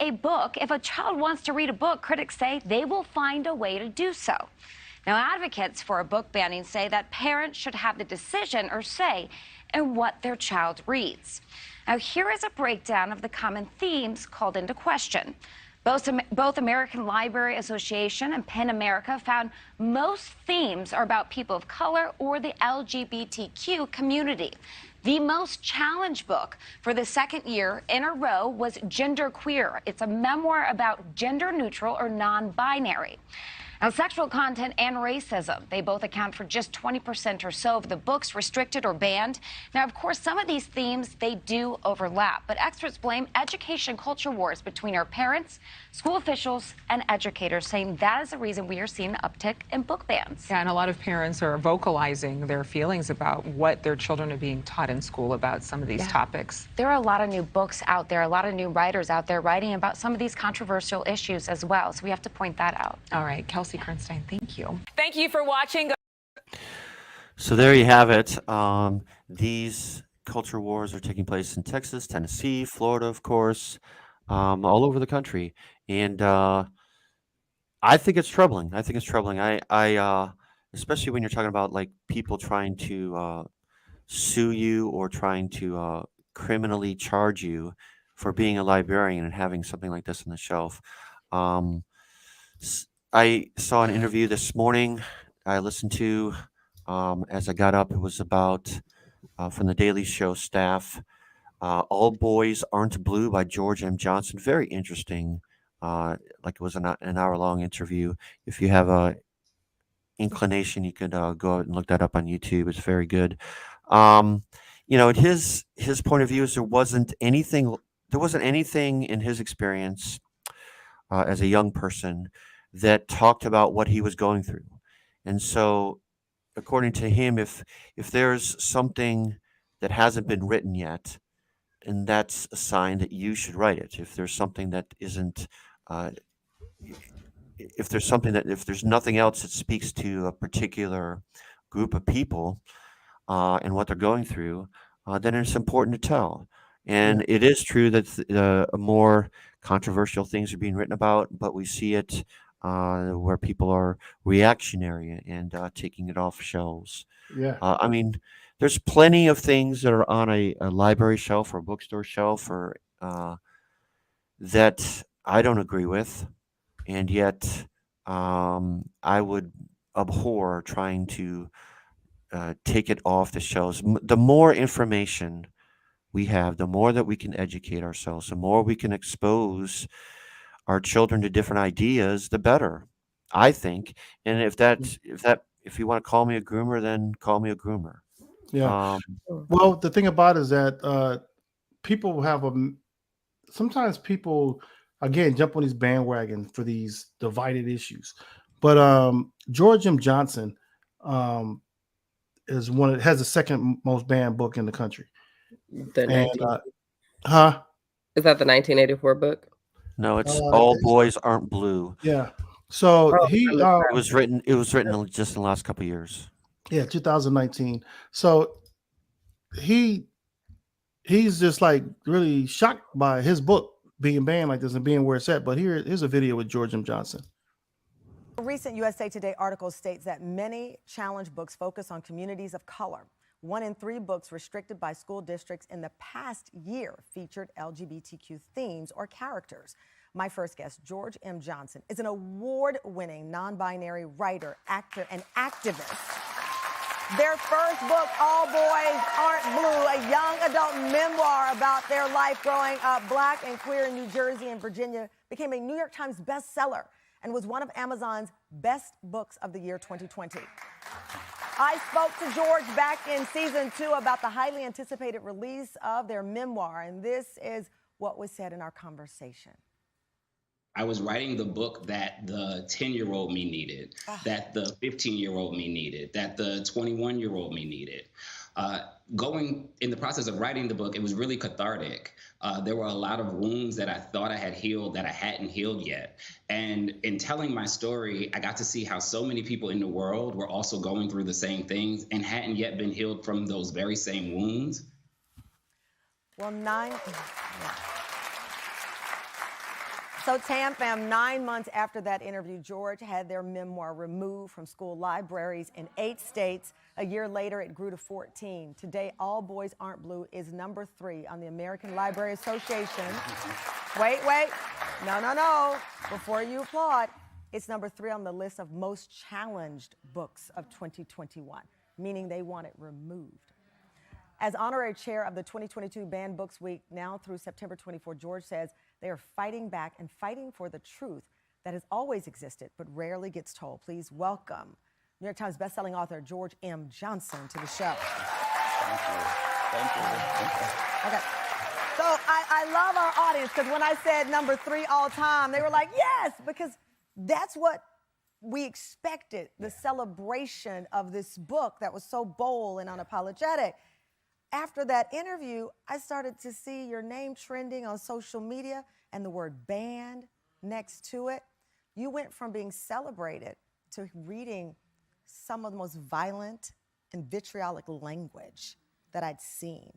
a child wants to read a book, critics say they will find a way to do so. Now, advocates for a book banning say that parents should have the decision or say in what their child reads. Now, here is a breakdown of the common themes called into question. Both American Library Association and PEN America found most themes are about people of color or the LGBTQ community. The most challenged book for the second year in a row was Genderqueer. It's a memoir about gender neutral or non-binary. Now, sexual content and racism, they both account for just 20% or so of the books restricted or banned. Now, of course, some of these themes, they do overlap, but experts blame education culture wars between our parents, school officials, and educators, saying that is the reason we are seeing an uptick in book bans. Yeah, and a lot of parents are vocalizing their feelings about what their children are being taught in school about some of these topics. There are a lot of new books out there, a lot of new writers out there writing about some of these controversial issues as well, so we have to point that out. All right, Kelsey Kernstein, thank you. Thank you for watching. So there you have it. These culture wars are taking place in Texas, Tennessee, Florida, of course, all over the country. And I think it's troubling. I especially when you're talking about like people trying to sue you or trying to criminally charge you for being a librarian and having something like this on the shelf. I saw an interview this morning I listened to as I got up. It was about from the Daily Show staff. All Boys Aren't Blue by George M. Johnson. Very interesting. Like it was an hour-long interview. If you have a inclination, you could go out and look that up on YouTube. It's very good. His point of view is there wasn't anything in his experience as a young person that talked about what he was going through. And so according to him, if there's something that hasn't been written yet, and that's a sign that you should write it. If there's something that isn't, if there's nothing else that speaks to a particular group of people and what they're going through, then it's important to tell. And it is true that more controversial things are being written about, but we see it where people are reactionary and taking it off shelves. Yeah. I mean, there's plenty of things that are on a library shelf or a bookstore shelf or that I don't agree with, and yet I would abhor trying to take it off the shelves. The more information we have, the more that we can educate ourselves, the more we can expose our children to different ideas, the better, I think. And if you want to call me a groomer, then call me a groomer. Yeah. Well, the thing about it is that people have sometimes people again jump on these bandwagon for these divided issues. But George M. Johnson has the second most banned book in the country. The And 19. Is that the 1984 book? No, it's Uh, All it's- Boys Aren't Blue. yeah. So Oh, he, I missed It was written. It was written just in the last couple of years. yeah, 2019. So he's just like really shocked by his book being banned like this and being where it's at. But here's a video with George M. Johnson. A recent USA Today article states that many challenge books focus on communities of color. 1 in 3 books restricted by school districts in the past year featured LGBTQ themes or characters. My first guest, George M. Johnson, is an award-winning non-binary writer, actor, and activist. Their first book, All Boys Aren't Blue, a young adult memoir about their life growing up Black and queer in New Jersey and Virginia, became a New York Times bestseller and was one of Amazon's best books of the year 2020. I spoke to George back in season 2 about the highly anticipated release of their memoir, and this is what was said in our conversation. I was writing the book that the 10-year-old me needed, that the 15-year-old me needed, that the 21-year-old me needed. Going in the process of writing the book, it was really cathartic. There were a lot of wounds that I thought I had healed that I hadn't healed yet. And in telling my story, I got to see how so many people in the world were also going through the same things and hadn't yet been healed from those very same wounds. Well, So Tam fam, 9 months after that interview, George had their memoir removed from school libraries in 8 states. A year later, it grew to 14. Today, All Boys Aren't Blue is number 3 on the American Library Association. Wait. No. Before you applaud, it's number 3 on the list of most challenged books of 2021, meaning they want it removed. As honorary chair of the 2022 Banned Books Week, now through September 24, George says they are fighting back and fighting for the truth that has always existed but rarely gets told. Please welcome New York Times bestselling author George M. Johnson to the show. Thank you. Okay. So I love our audience because when I said number 3 all time, they were like, yes, because that's what we expected, the celebration of this book that was so bold and unapologetic. After that interview, I started to see your name trending on social media and the word banned next to it. You went from being celebrated to reading some of the most violent and vitriolic language that I'd seen.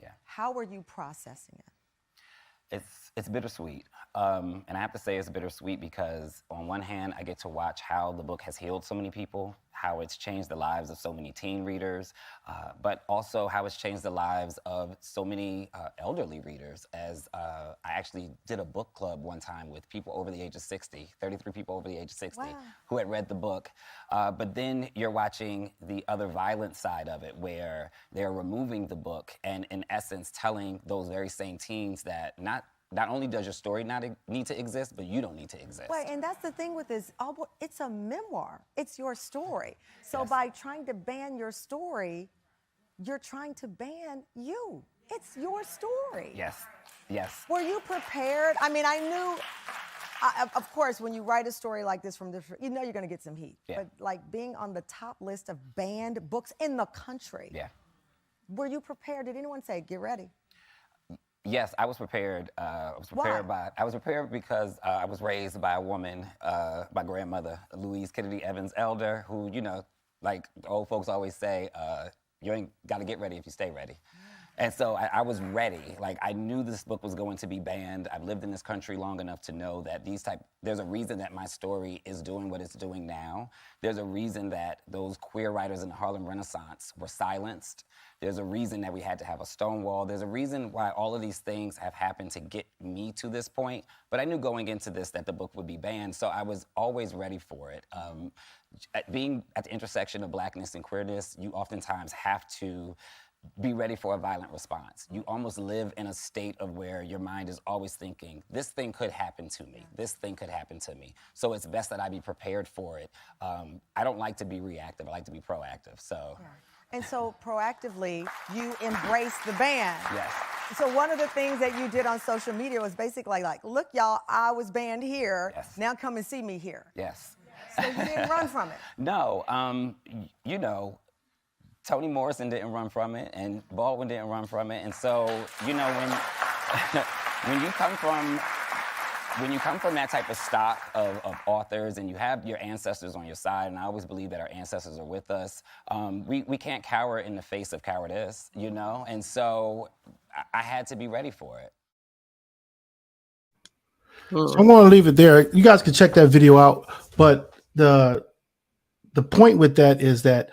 Yeah. How were you processing it? It's bittersweet. And I have to say it's bittersweet because on one hand, I get to watch how the book has healed so many people, how it's changed the lives of so many teen readers, but also how it's changed the lives of so many elderly readers. As I actually did a book club one time with people over the age of 60, 33 people over the age of 60 who had read the book. But then you're watching the other violent side of it where they're removing the book and in essence telling those very same teens that not only does your story not need to exist, but you don't need to exist. Right, and that's the thing with this, it's a memoir. It's your story. So by trying to ban your story, you're trying to ban you. It's your story. Yes. Were you prepared? I mean, I knew, of course, when you write a story like this from different, you know you're going to get some heat. Yeah. But like being on the top list of banned books in the country, were you prepared? Did anyone say, get ready? Yes, I was prepared. I was prepared because I was raised by a woman, my grandmother, Louise Kennedy Evans Elder, who, you know, like old folks always say, you ain't got to get ready if you stay ready. And so I was ready. Like, I knew this book was going to be banned. I've lived in this country long enough to know that there's a reason that my story is doing what it's doing now. There's a reason that those queer writers in the Harlem Renaissance were silenced. There's a reason that we had to have a Stonewall. There's a reason why all of these things have happened to get me to this point. But I knew going into this that the book would be banned, so I was always ready for it. Being at the intersection of Blackness and queerness, you oftentimes have to be ready for a violent response. You almost live in a state of where your mind is always thinking, this thing could happen to me. This thing could happen to me. So it's best that I be prepared for it. I don't like to be reactive. I like to be proactive. So. Yeah. And so proactively, you embrace the ban. Yes. So one of the things that you did on social media was basically like, look, y'all, I was banned here. Yes. Now come and see me here. Yes. So you didn't run from it. No. You know, Toni Morrison didn't run from it, and Baldwin didn't run from it. And so, you know, when you come from that type of stock of authors and you have your ancestors on your side, and I always believe that our ancestors are with us, we can't cower in the face of cowardice, you know? And so I had to be ready for it. So I'm going to leave it there. You guys can check that video out. But the point with that is that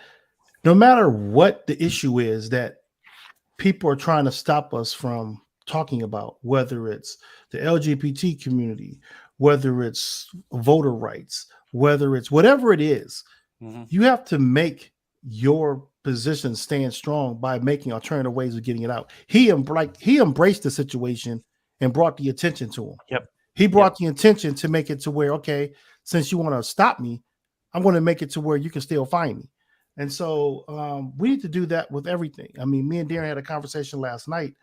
no matter what the issue is that people are trying to stop us from talking about, whether it's the LGBT community, whether it's voter rights, whether it's whatever it is, you have to make your position stand strong by making alternative ways of getting it out. He embraced the situation and brought the attention to him. Yep. He brought the intention to make it to where, okay, since you want to stop me, I'm going to make it to where you can still find me. And so we need to do that with everything. I mean, me and Darren had a conversation last night.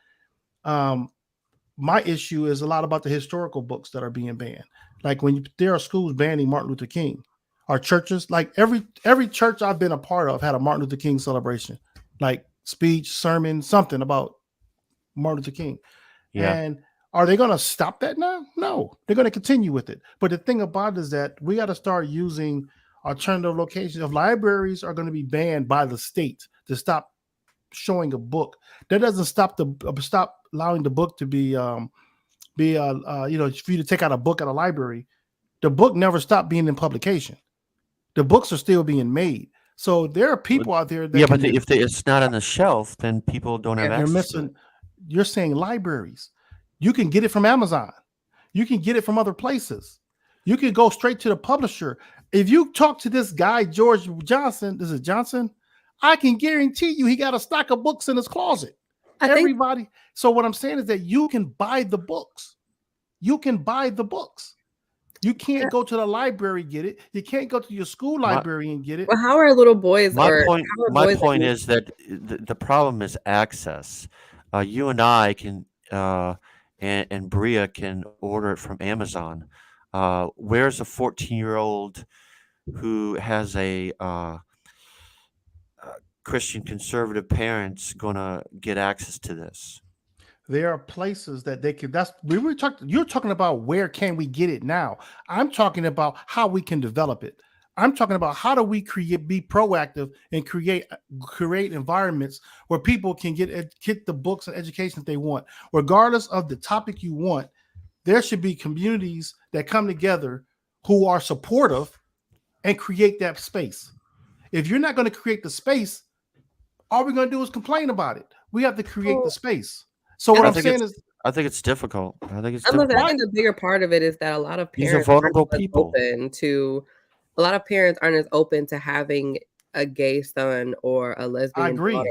My issue is a lot about the historical books that are being banned. Like there are schools banning Martin Luther King, our churches, like every church I've been a part of had a Martin Luther King celebration, like speech, sermon, something about Martin Luther King. Yeah. And are they going to stop that now? No, they're going to continue with it. But the thing about it is that we got to start using alternative locations. If libraries are going to be banned by the state to stop showing a book, that doesn't stop allowing the book to be for you to take out a book at a library. The book never stopped being in publication. The books are still being made. So there are people out there that but if it's not on the shelf, then people don't have access to it. You're saying libraries. You can get it from Amazon. You can get it from other places. You can go straight to the publisher. If you talk to this guy, George Johnson, this is Johnson, I can guarantee you he got a stack of books in his closet. So what I'm saying is that you can buy the books. You can buy the books. You can't go to the library and get it. You can't go to your school library and get it. Well, how are little boys? My point is that the problem is access. You and I can and Bria can order it from Amazon. Where's a 14-year-old who has a Christian conservative parents going to get access to this? There are places that they can. You're talking about where can we get it now. I'm talking about how we can develop it. I'm talking about how do we be proactive and create environments where people can get the books and education that they want, regardless of the topic you want. There should be communities that come together who are supportive and create that space. If you're not going to create the space, all we're going to do is complain about it. We have to create the space. So what I'm saying is, I think it's difficult. I think think the bigger part of it is that a lot of These parents are vulnerable people. A lot of parents aren't as open to having a gay son or a lesbian daughter.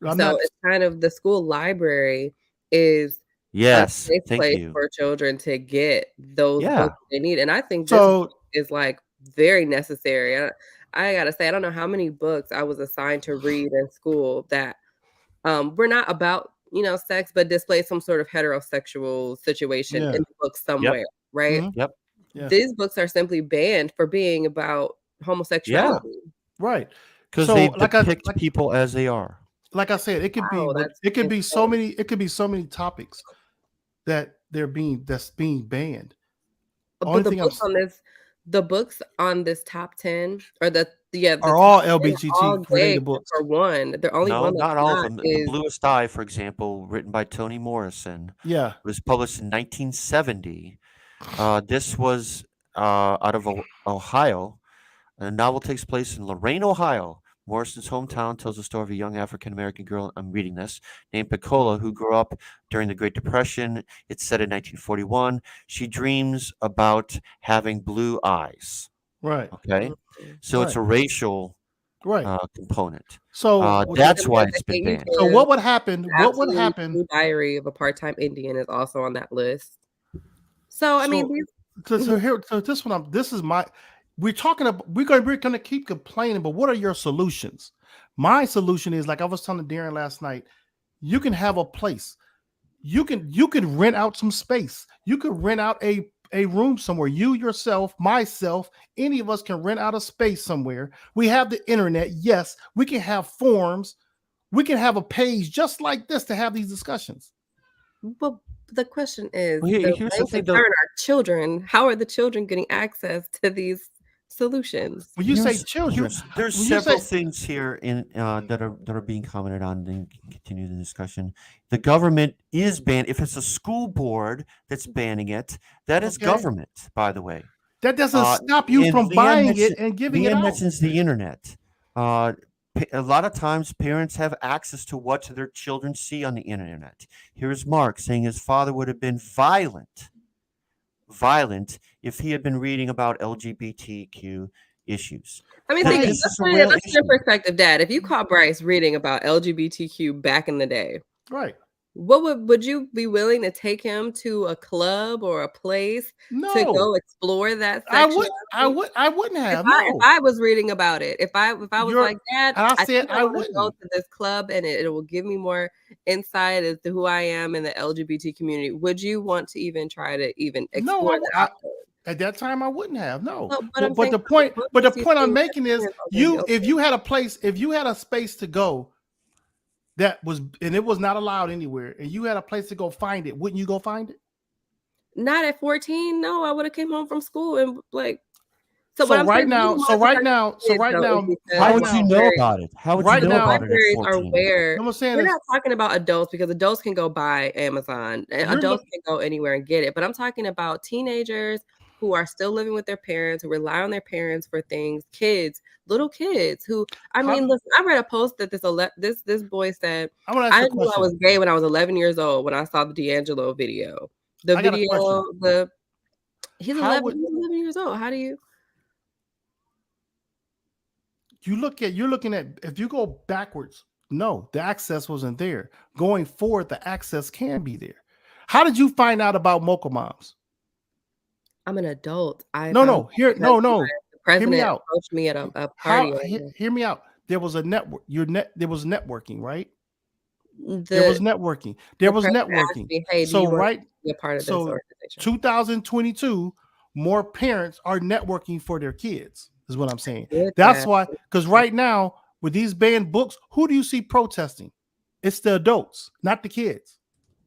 It's kind of the school library is a safe place for children to get those books they need. And I think this is like very necessary. I gotta say, I don't know how many books I was assigned to read in school that were not about sex, but display some sort of heterosexual situation in the book somewhere, right? Mm-hmm. Yep. Yeah. These books are simply banned for being about homosexuality. Right. Because they depict people as they are. Like I said, it could be so many topics that that's being banned. But the books on this top 10 or are all LGBT related books. For one, the only one not all of them. The Bluest Eye, for example, written by Toni Morrison, was published in 1970. This was out of Ohio. The novel takes place in Lorain, Ohio. Morrison's hometown tells the story of a young African-American girl, I'm reading this, named Pecola, who grew up during the Great Depression. It's set in 1941. She dreams about having blue eyes. Right. Okay. So it's a racial component. So that's why it's been banned. So what would happen? What would happen? Diary of a Part-Time Indian is also on that list. So I mean, we're going to keep complaining, but what are your solutions? My solution is, like I was telling Darren last night, you can have a place. You can rent out some space. You could rent out a room somewhere. You yourself, myself, any of us can rent out a space somewhere. We have the internet. Yes, we can have forums. We can have a page just like this to have these discussions. The question is, Well, the here's the main thing, though. concern are children. How are the children getting access to these solutions? When you say children, There's when you several say things here in that are being commented on. Then continue the discussion. The government is ban. If it's a school board that's banning it, that is Okay. government, by the way. that doesn't stop you from buying it and giving it Leanne out. mentions the internet. A lot of times, parents have access to what their children see on the internet. Here's Mark saying his father would have been violent if he had been reading about LGBTQ issues. I mean, This is a real that's your issue. perspective, Dad. If you caught Bryce reading about LGBTQ back in the day, Right. what would you be willing to take him to a club or a place to No. go explore that I sexuality? wouldn't If have. I No. was reading about it, if I was like, Dad, And I I said think I I want to go wouldn't. to this club and it will give me more insight as to who I am in the LGBT community, would you want to even try to even No, explore that option? at that time I wouldn't have. No. But But, I'm but saying, the point, what but the makes you point I'm think that making is parents are gonna be if okay? you had a place, if you had a space to go that was and it was not allowed anywhere, and you had a place to go find it, wouldn't you go find it? Not at 14. No, I would have came home from school and like. So what So I'm right saying, the now, reason why so it's right hard now, for so kids, right though, is now, because How right would you now, know libraries- about it? How would you right know the now, about it libraries at are 14? where I'm saying we're is not talking about adults because adults can go buy Amazon and you're adults look, can go anywhere and get it. But I'm talking about teenagers who are still living with their parents, who rely on their parents for things, kids, little kids who, I how, mean, listen, I read a post that this boy said, I'm gonna ask I you a knew I question. was gay when I was 11 years old when I saw the D'Angelo video. The I got a question. video, he's How 11, would he's 11 years old. How do you? you're looking at if you go backwards, no, the access wasn't there. Going forward, the access can be there. How did you find out about Mocha Moms? I'm an adult. I No, found no, out here, because no, the Hear me president out. approached me at a party. Hear me out. There was a network. There was networking, right? There was networking. There was president asked networking. me, "Hey, do So you want right, to be a part of this so organization?" 2022, more parents are networking for their kids. Is what I'm saying. Good, That's Dad. why, because right now with these banned books, who do you see protesting? It's the adults, not the kids.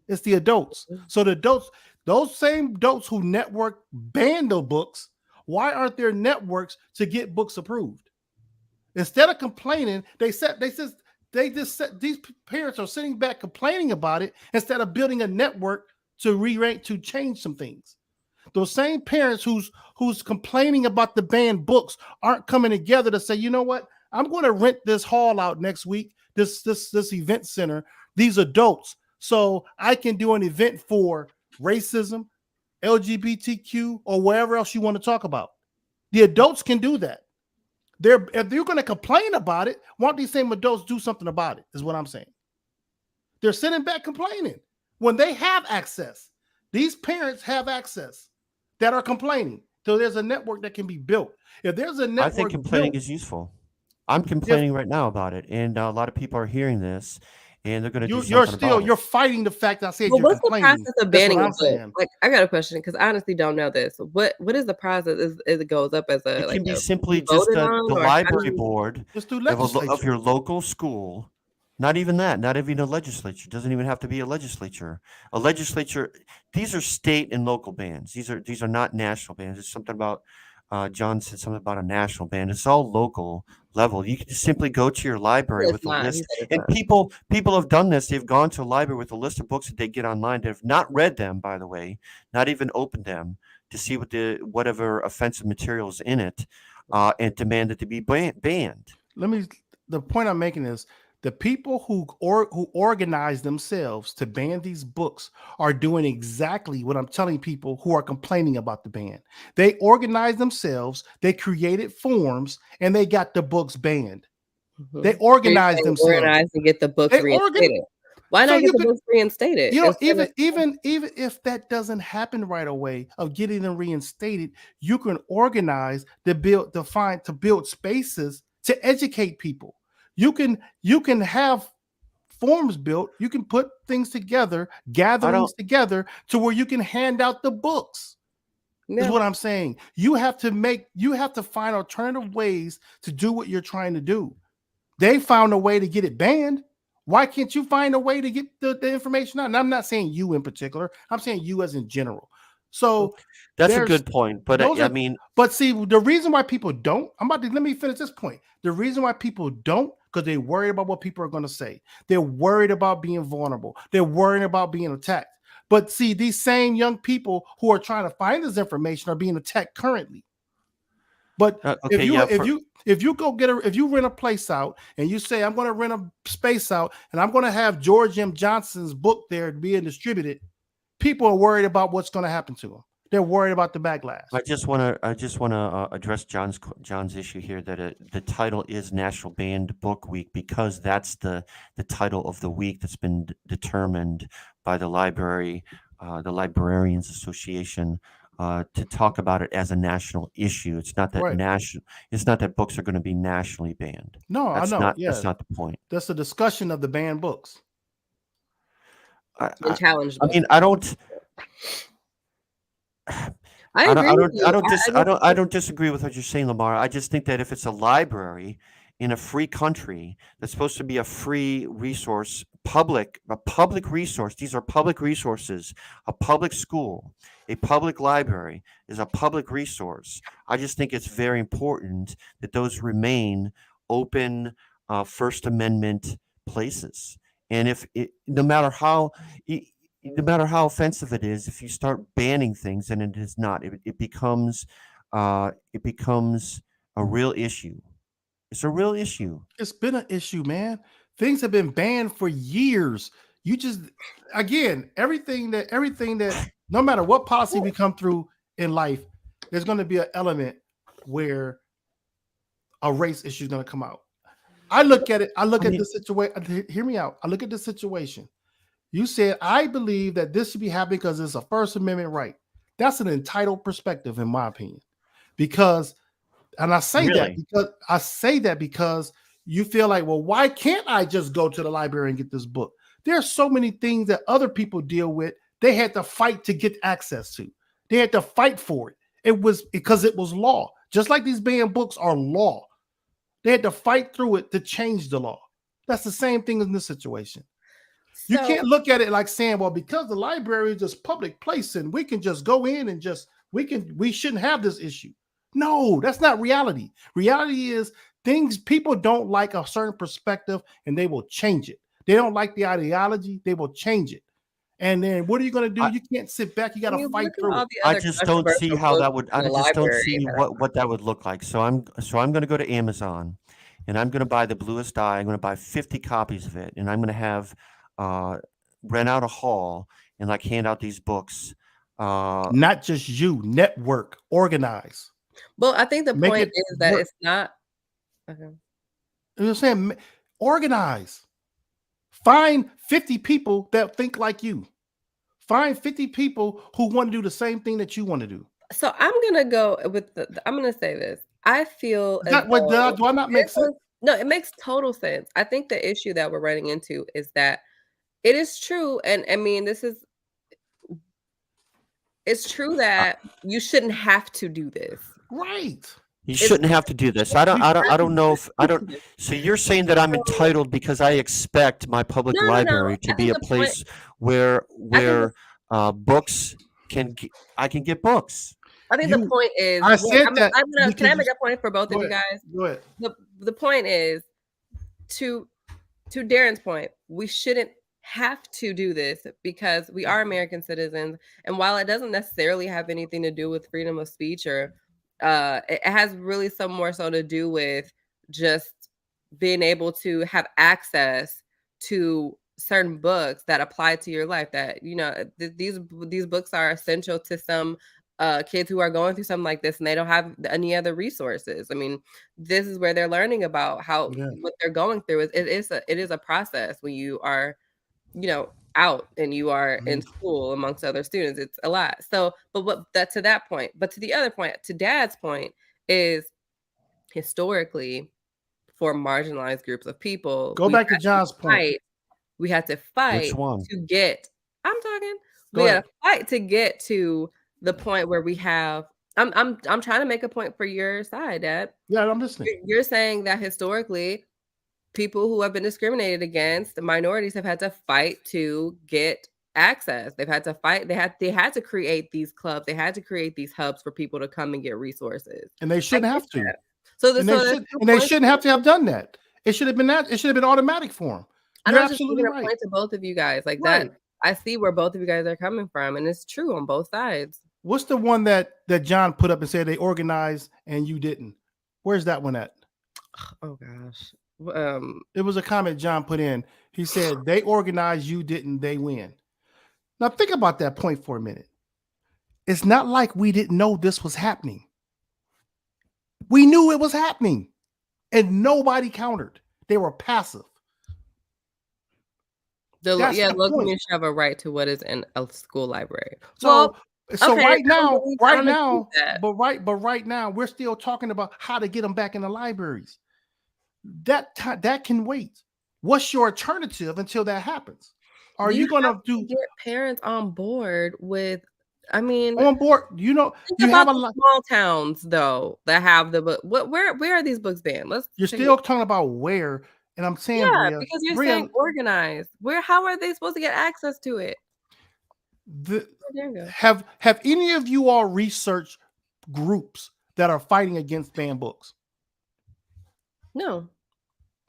It's the adults. So the adults, those same adults who network ban the books, why aren't there networks to get books approved? Instead of complaining, these parents are sitting back complaining about it instead of building a network to change some things. Those same parents who's complaining about the banned books aren't coming together to say, you know what? I'm going to rent this hall out next week, this event center, these adults, so I can do an event for racism, LGBTQ, or wherever else you want to talk about. The adults can do that. If you're going to complain about it, why don't these same adults do something about it? Is what I'm saying. They're sitting back complaining when they have access. These parents have access that are complaining. So there's a network that can be built. If there's a network, I think complaining is useful. I'm complaining right now about it, and a lot of people are hearing this, and they're going to do something about it. You're fighting the fact that I said Well, you're what's the complaining. process of That's banning what a I'm book? saying. Like, I got a question because I honestly don't know this. What is the process? Is it goes up as a It like can be a simply just voted the on, or how do library you? board Just do of legislature. your local school. Not even that. Not even a legislature. Doesn't even have to be a legislature. A legislature. These are state and local bans. These are not national bans. It's something about. John said something about a national ban. It's all local level. You can just simply go to your library It's with a not. He list, said it's and not. people have done this. They've gone to a library with a list of books that they get online. They have not read them, by the way, not even opened them to see whatever offensive material is in it, and demand it to be banned. The point I'm making is the people who organize themselves to ban these books are doing exactly what I'm telling people who are complaining about the ban. They organized themselves, they created forms, and they got the books banned. They organized themselves. Organize and get the books reinstated. Why not get the books reinstated? You know, even if that doesn't happen right away of getting them reinstated, you can organize to build spaces to educate people. You can have forms built. You can put things together, gatherings together to where you can hand out the books. Yeah. Is what I'm saying. You have to find alternative ways to do what you're trying to do. They found a way to get it banned. Why can't you find a way to get the information out? And I'm not saying you in particular. I'm saying you as in general. So That's a there's good point. But those I are, mean, but see, the reason why people don't, let me finish this point. The reason why people don't, because they're worried about what people are going to say. They're worried about being vulnerable. They're worried about being attacked. But see, these same young people who are trying to find this information are being attacked currently. But okay, yeah, if you go if you rent a place out and you say, I'm going to rent a space out and I'm going to have George M. Johnson's book there being distributed, people are worried about what's going to happen to them. They're worried about the backlash. I just want to address John's issue here that the title is National Banned Book Week because that's the title of the week that's been determined by the Librarians Association to talk about it as a national issue. It's not that It's not that books are going to be nationally banned. No, that's I know. That's not the point. That's a discussion of the banned books. I mean, I don't. I don't disagree with what you're saying, Lamar. I just think that if it's a library in a free country that's supposed to be a free resource, a public resource, these are public resources. A public school, a public library is a public resource. I just think it's very important that those remain open First Amendment places. And no matter how offensive it is, if you start banning things, and it is not, it becomes a real issue. It's a real issue. It's been an issue, man. Things have been banned for years. You just, again, everything that no matter what policy we come through in life, there's going to be an element where a race issue is going to come out. I look at the situation. Hear me out. I look at the situation. You said, I believe that this should be happening because it's a First Amendment right. That's an entitled perspective, in my opinion. I say that because you feel like, well, why can't I just go to the library and get this book? There are so many things that other people deal with. They had to fight to get access to. They had to fight for it. It was because it was law. Just like these banned books are law. They had to fight through it to change the law. That's the same thing in this situation. You can't look at it like saying, well, because the library is just public place and we can just go in and we shouldn't have this issue. No, that's not reality. Reality is people don't like a certain perspective and they will change it. They don't like the ideology, they will change it. And then what are you going to do? You can't sit back. You got to fight through it. I just don't see how that would. I just don't see what that would look like. So I'm going to go to Amazon, and I'm going to buy The Bluest Eye. I'm going to buy 50 copies of it, and I'm going to have rent out a hall and hand out these books. Not just you, network, organize. Well, I think the point is that it's not. Okay. You're saying organize. Find 50 people that think like you. Find 50 people who want to do the same thing that you want to do. So I'm gonna go with I'm gonna say this. I feel do I not make sense? No, it makes total sense. I think the issue that we're running into is that it is true, and I mean it's true that you shouldn't have to do this. Right. You shouldn't have to do this. I don't know if I don't. So you're saying that I'm entitled because I expect my public library to be a place where books I can get books. I think the point is. I said that. Can I make a point for both of you guys? Go ahead. The point is to Darren's point. We shouldn't have to do this because we are American citizens, and while it doesn't necessarily have anything to do with freedom of speech or it has really some more so to do with just being able to have access to certain books that apply to your life, that these books are essential to some kids who are going through something like this and they don't have any other resources. I mean, this is where they're learning about what they're going through. It is a process when you are out and you are in school amongst other students. It's a lot. So, but to that point, but to the other point, to Dad's point, is historically for marginalized groups of people. Go back to John's point. We had to fight to get. I'm talking. We had to fight to get to the point where we have. I'm trying to make a point for your side, Dad. Yeah, I'm listening. You're saying that historically, people who have been discriminated against, the minorities have had to fight to get access. They've had to fight. They had to create these clubs. They had to create these hubs for people to come and get resources. And they shouldn't have to. So and they shouldn't have to have done that. It should have been that. It should have been automatic for them. You're absolutely right. Point to both of you guys like Right. that. I see where both of you guys are coming from, and it's true on both sides. What's the one that John put up and said they organized and you didn't? Where's that one at? Oh gosh. It was a comment John put in. He said they organized, you didn't, they win. Now think about that point for a minute. It's not like we didn't know this was happening. We knew it was happening and nobody countered. They were passive. Local communities have a right to what is in a school library. So okay, right now, we're still talking about how to get them back in the libraries. That can wait. What's your alternative until that happens? Are you going to get parents on board with? I mean, on board. You know, you have a lot small towns though that have the book. Where are these books banned? You're still talking about where, and I'm saying, Bria, because you're saying organized. How are they supposed to get access to it? Have any of you all researched groups that are fighting against banned books? No.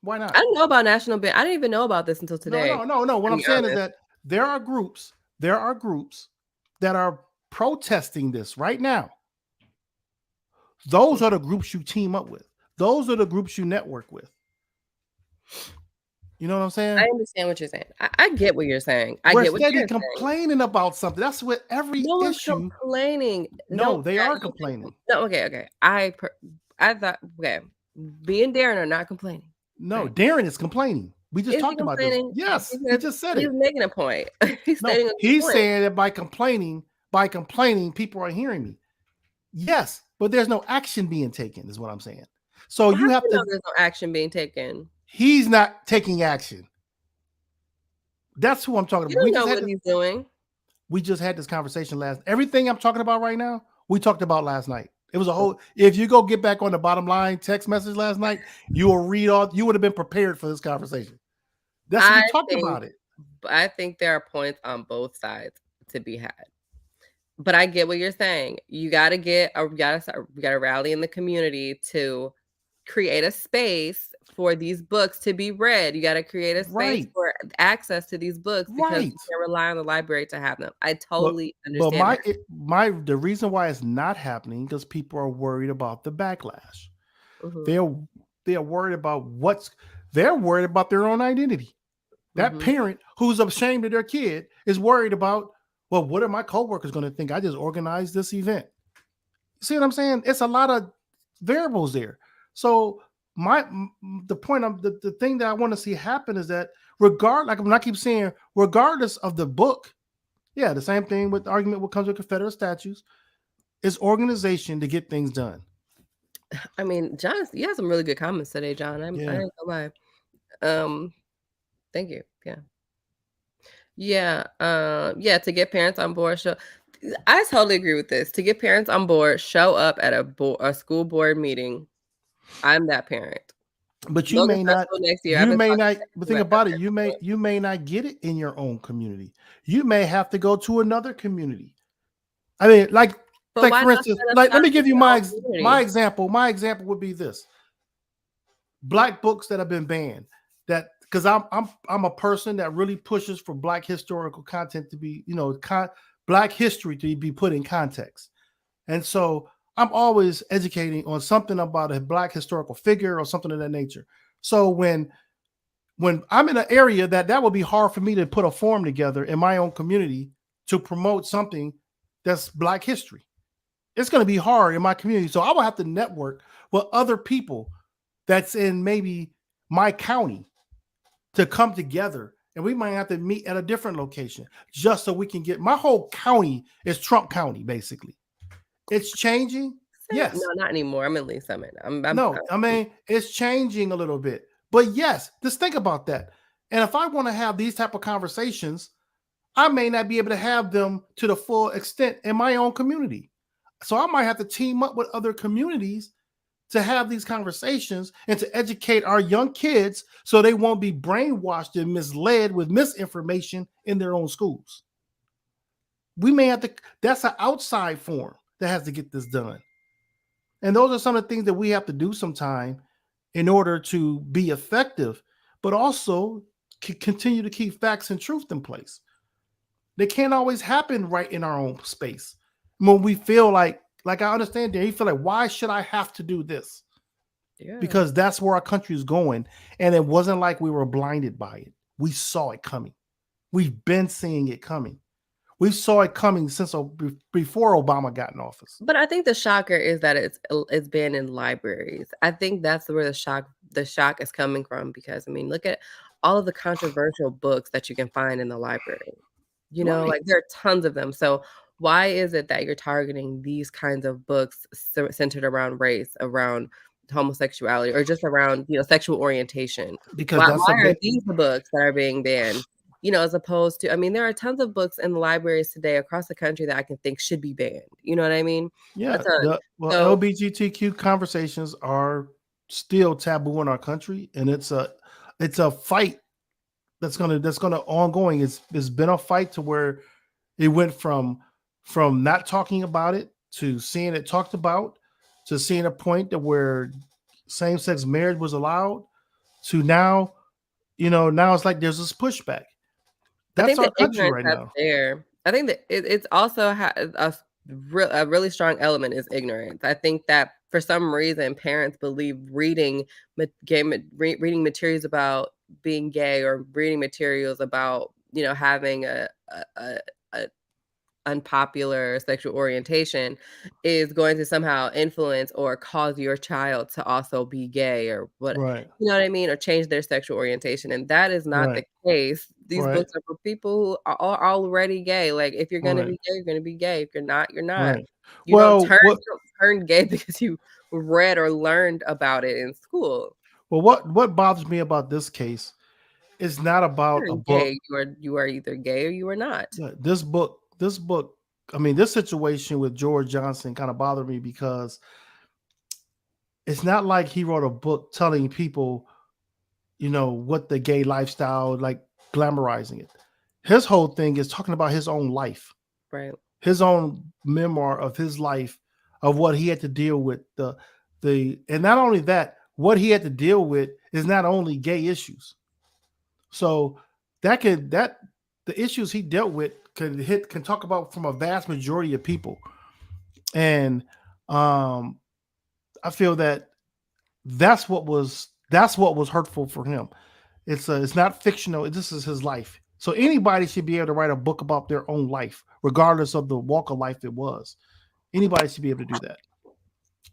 Why not? I didn't know about national ban. I didn't even know about this until today. No. What I'm saying is that there are groups that are protesting this right now. Those are the groups you team up with. Those are the groups you network with. You know what I'm saying? I understand what you're saying. I get what you're saying. We're steady complaining about something. That's what every issue. Complaining. No, they are complaining. No, okay. I thought B and Darren are not complaining. No, right. Darren is complaining. We just talked about this. Yes, he just said it. He's making a point. He's saying that by complaining, people are hearing me. Yes, but there's no action being taken, is what I'm saying. So you have to know there's no action being taken. He's not taking action. That's who I'm talking about. You don't know what he's doing. We just had this conversation everything I'm talking about right now, we talked about last night. It was a whole, if you go get back on the bottom line text message last night, you will read all, you would have been prepared for this conversation. That's what we talked about it. I think there are points on both sides to be had. But I get what you're saying. You got to rally in the community to create a space for these books to be read. You got to create a space for access to these books because you can rely on the library to have them. I totally understand. But the reason why it's not happening because people are worried about the backlash. Mm-hmm. They're worried about they're worried about their own identity. That parent who's ashamed of their kid is worried about, well, what are my coworkers going to think? I just organized this event. See what I'm saying? It's a lot of variables there. So the thing that I want to see happen is that regardless of the book, the same thing with the argument what comes with Confederate statues is organization to get things done. I mean, John, you had some really good comments today, John. I ain't gonna lie. Thank you. To get parents on board. I totally agree with this. To get parents on board, show up at a school board meeting. I'm that parent. But you may not. But think about it. You may not get it in your own community. You may have to go to another community. I mean, for instance, let me give you my example. My example would be this: Black books that have been banned. That because I'm a person that really pushes for Black historical content to be, Black history to be put in context, and so I'm always educating on something about a Black historical figure or something of that nature. So when I'm in an area that would be hard for me to put a forum together in my own community to promote something that's Black history, it's going to be hard in my community. So I will have to network with other people that's in maybe my county to come together. And we might have to meet at a different location just so we can get, my whole county is Trump County, basically. It's changing. Yes. No, not anymore. I'm in Lee Summit. It's changing a little bit. But yes, just think about that. And if I want to have these type of conversations, I may not be able to have them to the full extent in my own community. So I might have to team up with other communities to have these conversations and to educate our young kids so they won't be brainwashed and misled with misinformation in their own schools. We may have to, that's an outside forum that has to get this done. And those are some of the things that we have to do sometime in order to be effective, but also continue to keep facts and truth in place. They can't always happen right in our own space. When we feel like I understand that you feel like, why should I have to do this? Yeah. Because that's where our country is going. And it wasn't like we were blinded by it. We saw it coming. We've been seeing it coming. We saw it coming since before Obama got in office. But I think the shocker is that it's banned in libraries. I think that's where the shock is coming from, because I mean, look at all of the controversial books that you can find in the library. You know, Right. like there are tons of them. So why is it that you're targeting these kinds of books centered around race, around homosexuality, or just around, you know, sexual orientation? Because Why that's a are big, these the books that are being banned? You know, as opposed to, I mean, there are tons of books in the libraries today across the country that I can think should be banned. You know what I mean? A yeah. ton. Well, So LGBTQ conversations are still taboo in our country, and it's a fight that's gonna ongoing. It's been a fight to where it went from not talking about it to seeing it talked about to seeing a point that where same-sex marriage was allowed to now, now it's like there's this pushback. I That's think our the country ignorance right that's now. there. I think that it's also a really strong element is ignorance. I think that for some reason parents believe reading reading materials about being gay, or reading materials about, you know, having a unpopular sexual orientation is going to somehow influence or cause your child to also be gay, or what, Right. you know what I mean, or change their sexual orientation. And that is not the Right. case. These Right. books are for people who are already gay. Like, if you're gonna Right. be gay, you're gonna be gay. If you're not, you're not. Right. You don't Well, what turn gay because you read or learned about it in school. what bothers me about this case is not about a Turn book. gay, you are either gay or you are not. Yeah, this book, I mean, this situation with George Johnson kind of bothered me because it's not like he wrote a book telling people, what the gay lifestyle, like glamorizing it. His whole thing is talking about his own life, Right. his own memoir of his life, of what he had to deal with. And not only that, what he had to deal with is not only gay issues. So the issues he dealt with can talk about from a vast majority of people. And I feel that that's what was hurtful for him. It's not fictional. This is his life. So anybody should be able to write a book about their own life, regardless of the walk of life it was. Anybody should be able to do that.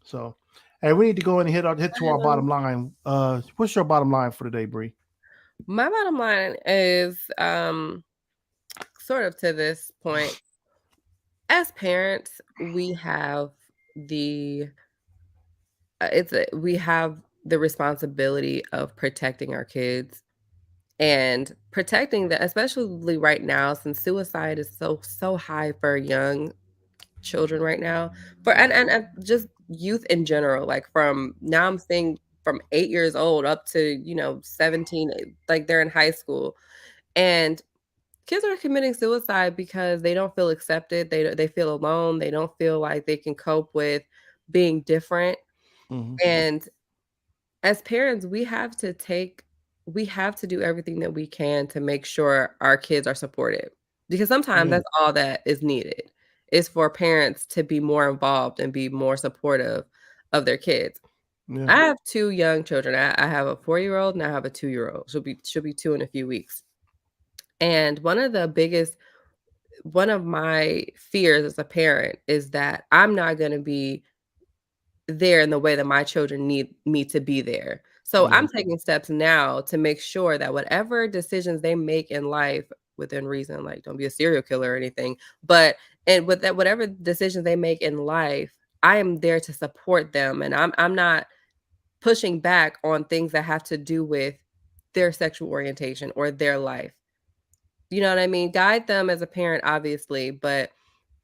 So, hey, we need to go in and hit to our bottom line. What's your bottom line for today, Bree? My bottom line is sort of to this point. As parents, we have the we have the responsibility of protecting our kids, and protecting them, especially right now, since suicide is so high for young children right now, for and just youth in general. Like, from now, I'm seeing from 8 years old up to, 17, like they're in high school, and kids are committing suicide because they don't feel accepted. They feel alone. They don't feel like they can cope with being different. Mhm. And as parents, we have to do everything that we can to make sure our kids are supported. Because sometimes Yeah. that's all that is needed, is for parents to be more involved and be more supportive of their kids. Yeah. I have 2 young children. I have a 4-year-old and I have a 2-year-old. She'll be 2 in a few weeks. And one of my fears as a parent is that I'm not gonna be there in the way that my children need me to be there. So Yeah. I'm taking steps now to make sure that whatever decisions they make in life, within reason, like don't be a serial killer or anything, but and with that, whatever decisions they make in life, I am there to support them, and I'm not pushing back on things that have to do with their sexual orientation or their life. You know what I mean? Guide them as a parent, obviously, but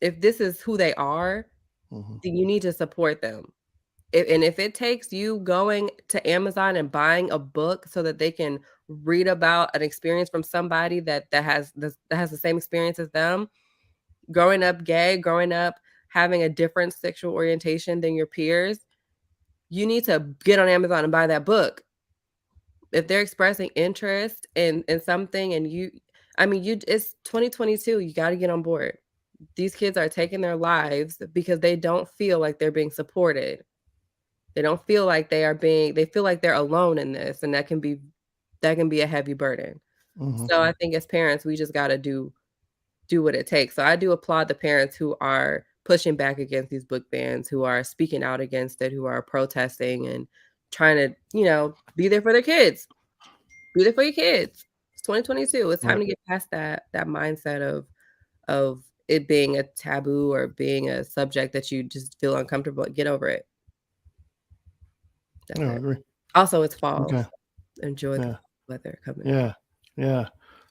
if this is who they are, Mhm. then you need to support them. If it takes you going to Amazon and buying a book so that they can read about an experience from somebody that has the same experience as them, growing up gay, growing up having a different sexual orientation than your peers, you need to get on Amazon and buy that book. If they're expressing interest in something and it's 2022, you got to get on board. These kids are taking their lives because they don't feel like they're being supported. They don't feel like they feel like they're alone in this, and that can be a heavy burden. Mhm. So I think as parents, we just got to do what it takes. So I do applaud the parents who are pushing back against these book bans, who are speaking out against it, who are protesting and trying to, be there for their kids. Be there for your kids. It's 2022. It's time Right. to get past that mindset of it being a taboo or being a subject that you just feel uncomfortable. Get over it. That's Yeah, I it. agree. Also, it's fall. Okay. Enjoy Yeah. the weather coming. Yeah. Yeah.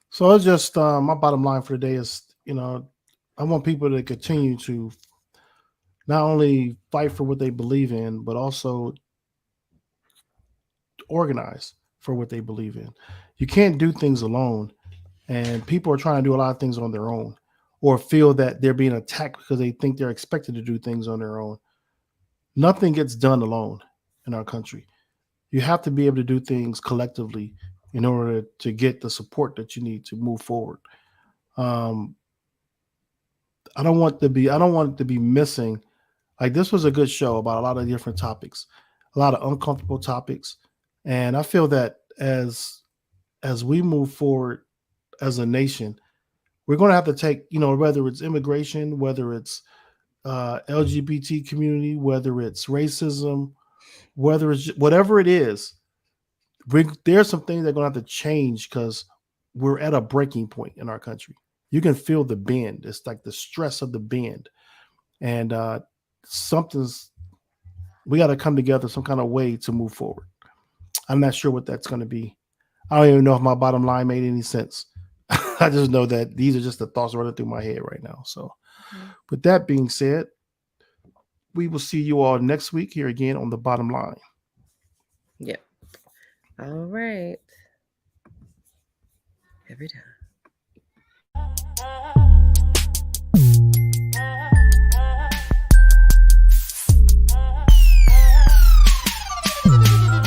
So it's just my bottom line for the day is, I want people to continue to not only fight for what they believe in, but also organize for what they believe in. You can't do things alone, and people are trying to do a lot of things on their own, or feel that they're being attacked because they think they're expected to do things on their own. Nothing gets done alone in our country. You have to be able to do things collectively in order to get the support that you need to move forward. Um, I don't want it to be missing. Like, this was a good show about a lot of different topics, a lot of uncomfortable topics, and I feel that as we move forward as a nation, we're going to have to take, whether it's immigration, whether it's LGBT community, whether it's racism, whether it's whatever it is, there's some things that are going to have to change because we're at a breaking point in our country. You can feel the bend. It's like the stress of the bend, and we got to come together some kind of way to move forward. I'm not sure what that's going to be. I don't even know if my bottom line made any sense. I just know that these are just the thoughts running through my head right now. So, with that being said, we will see you all next week here again on the bottom line. Yeah. All right. Every time.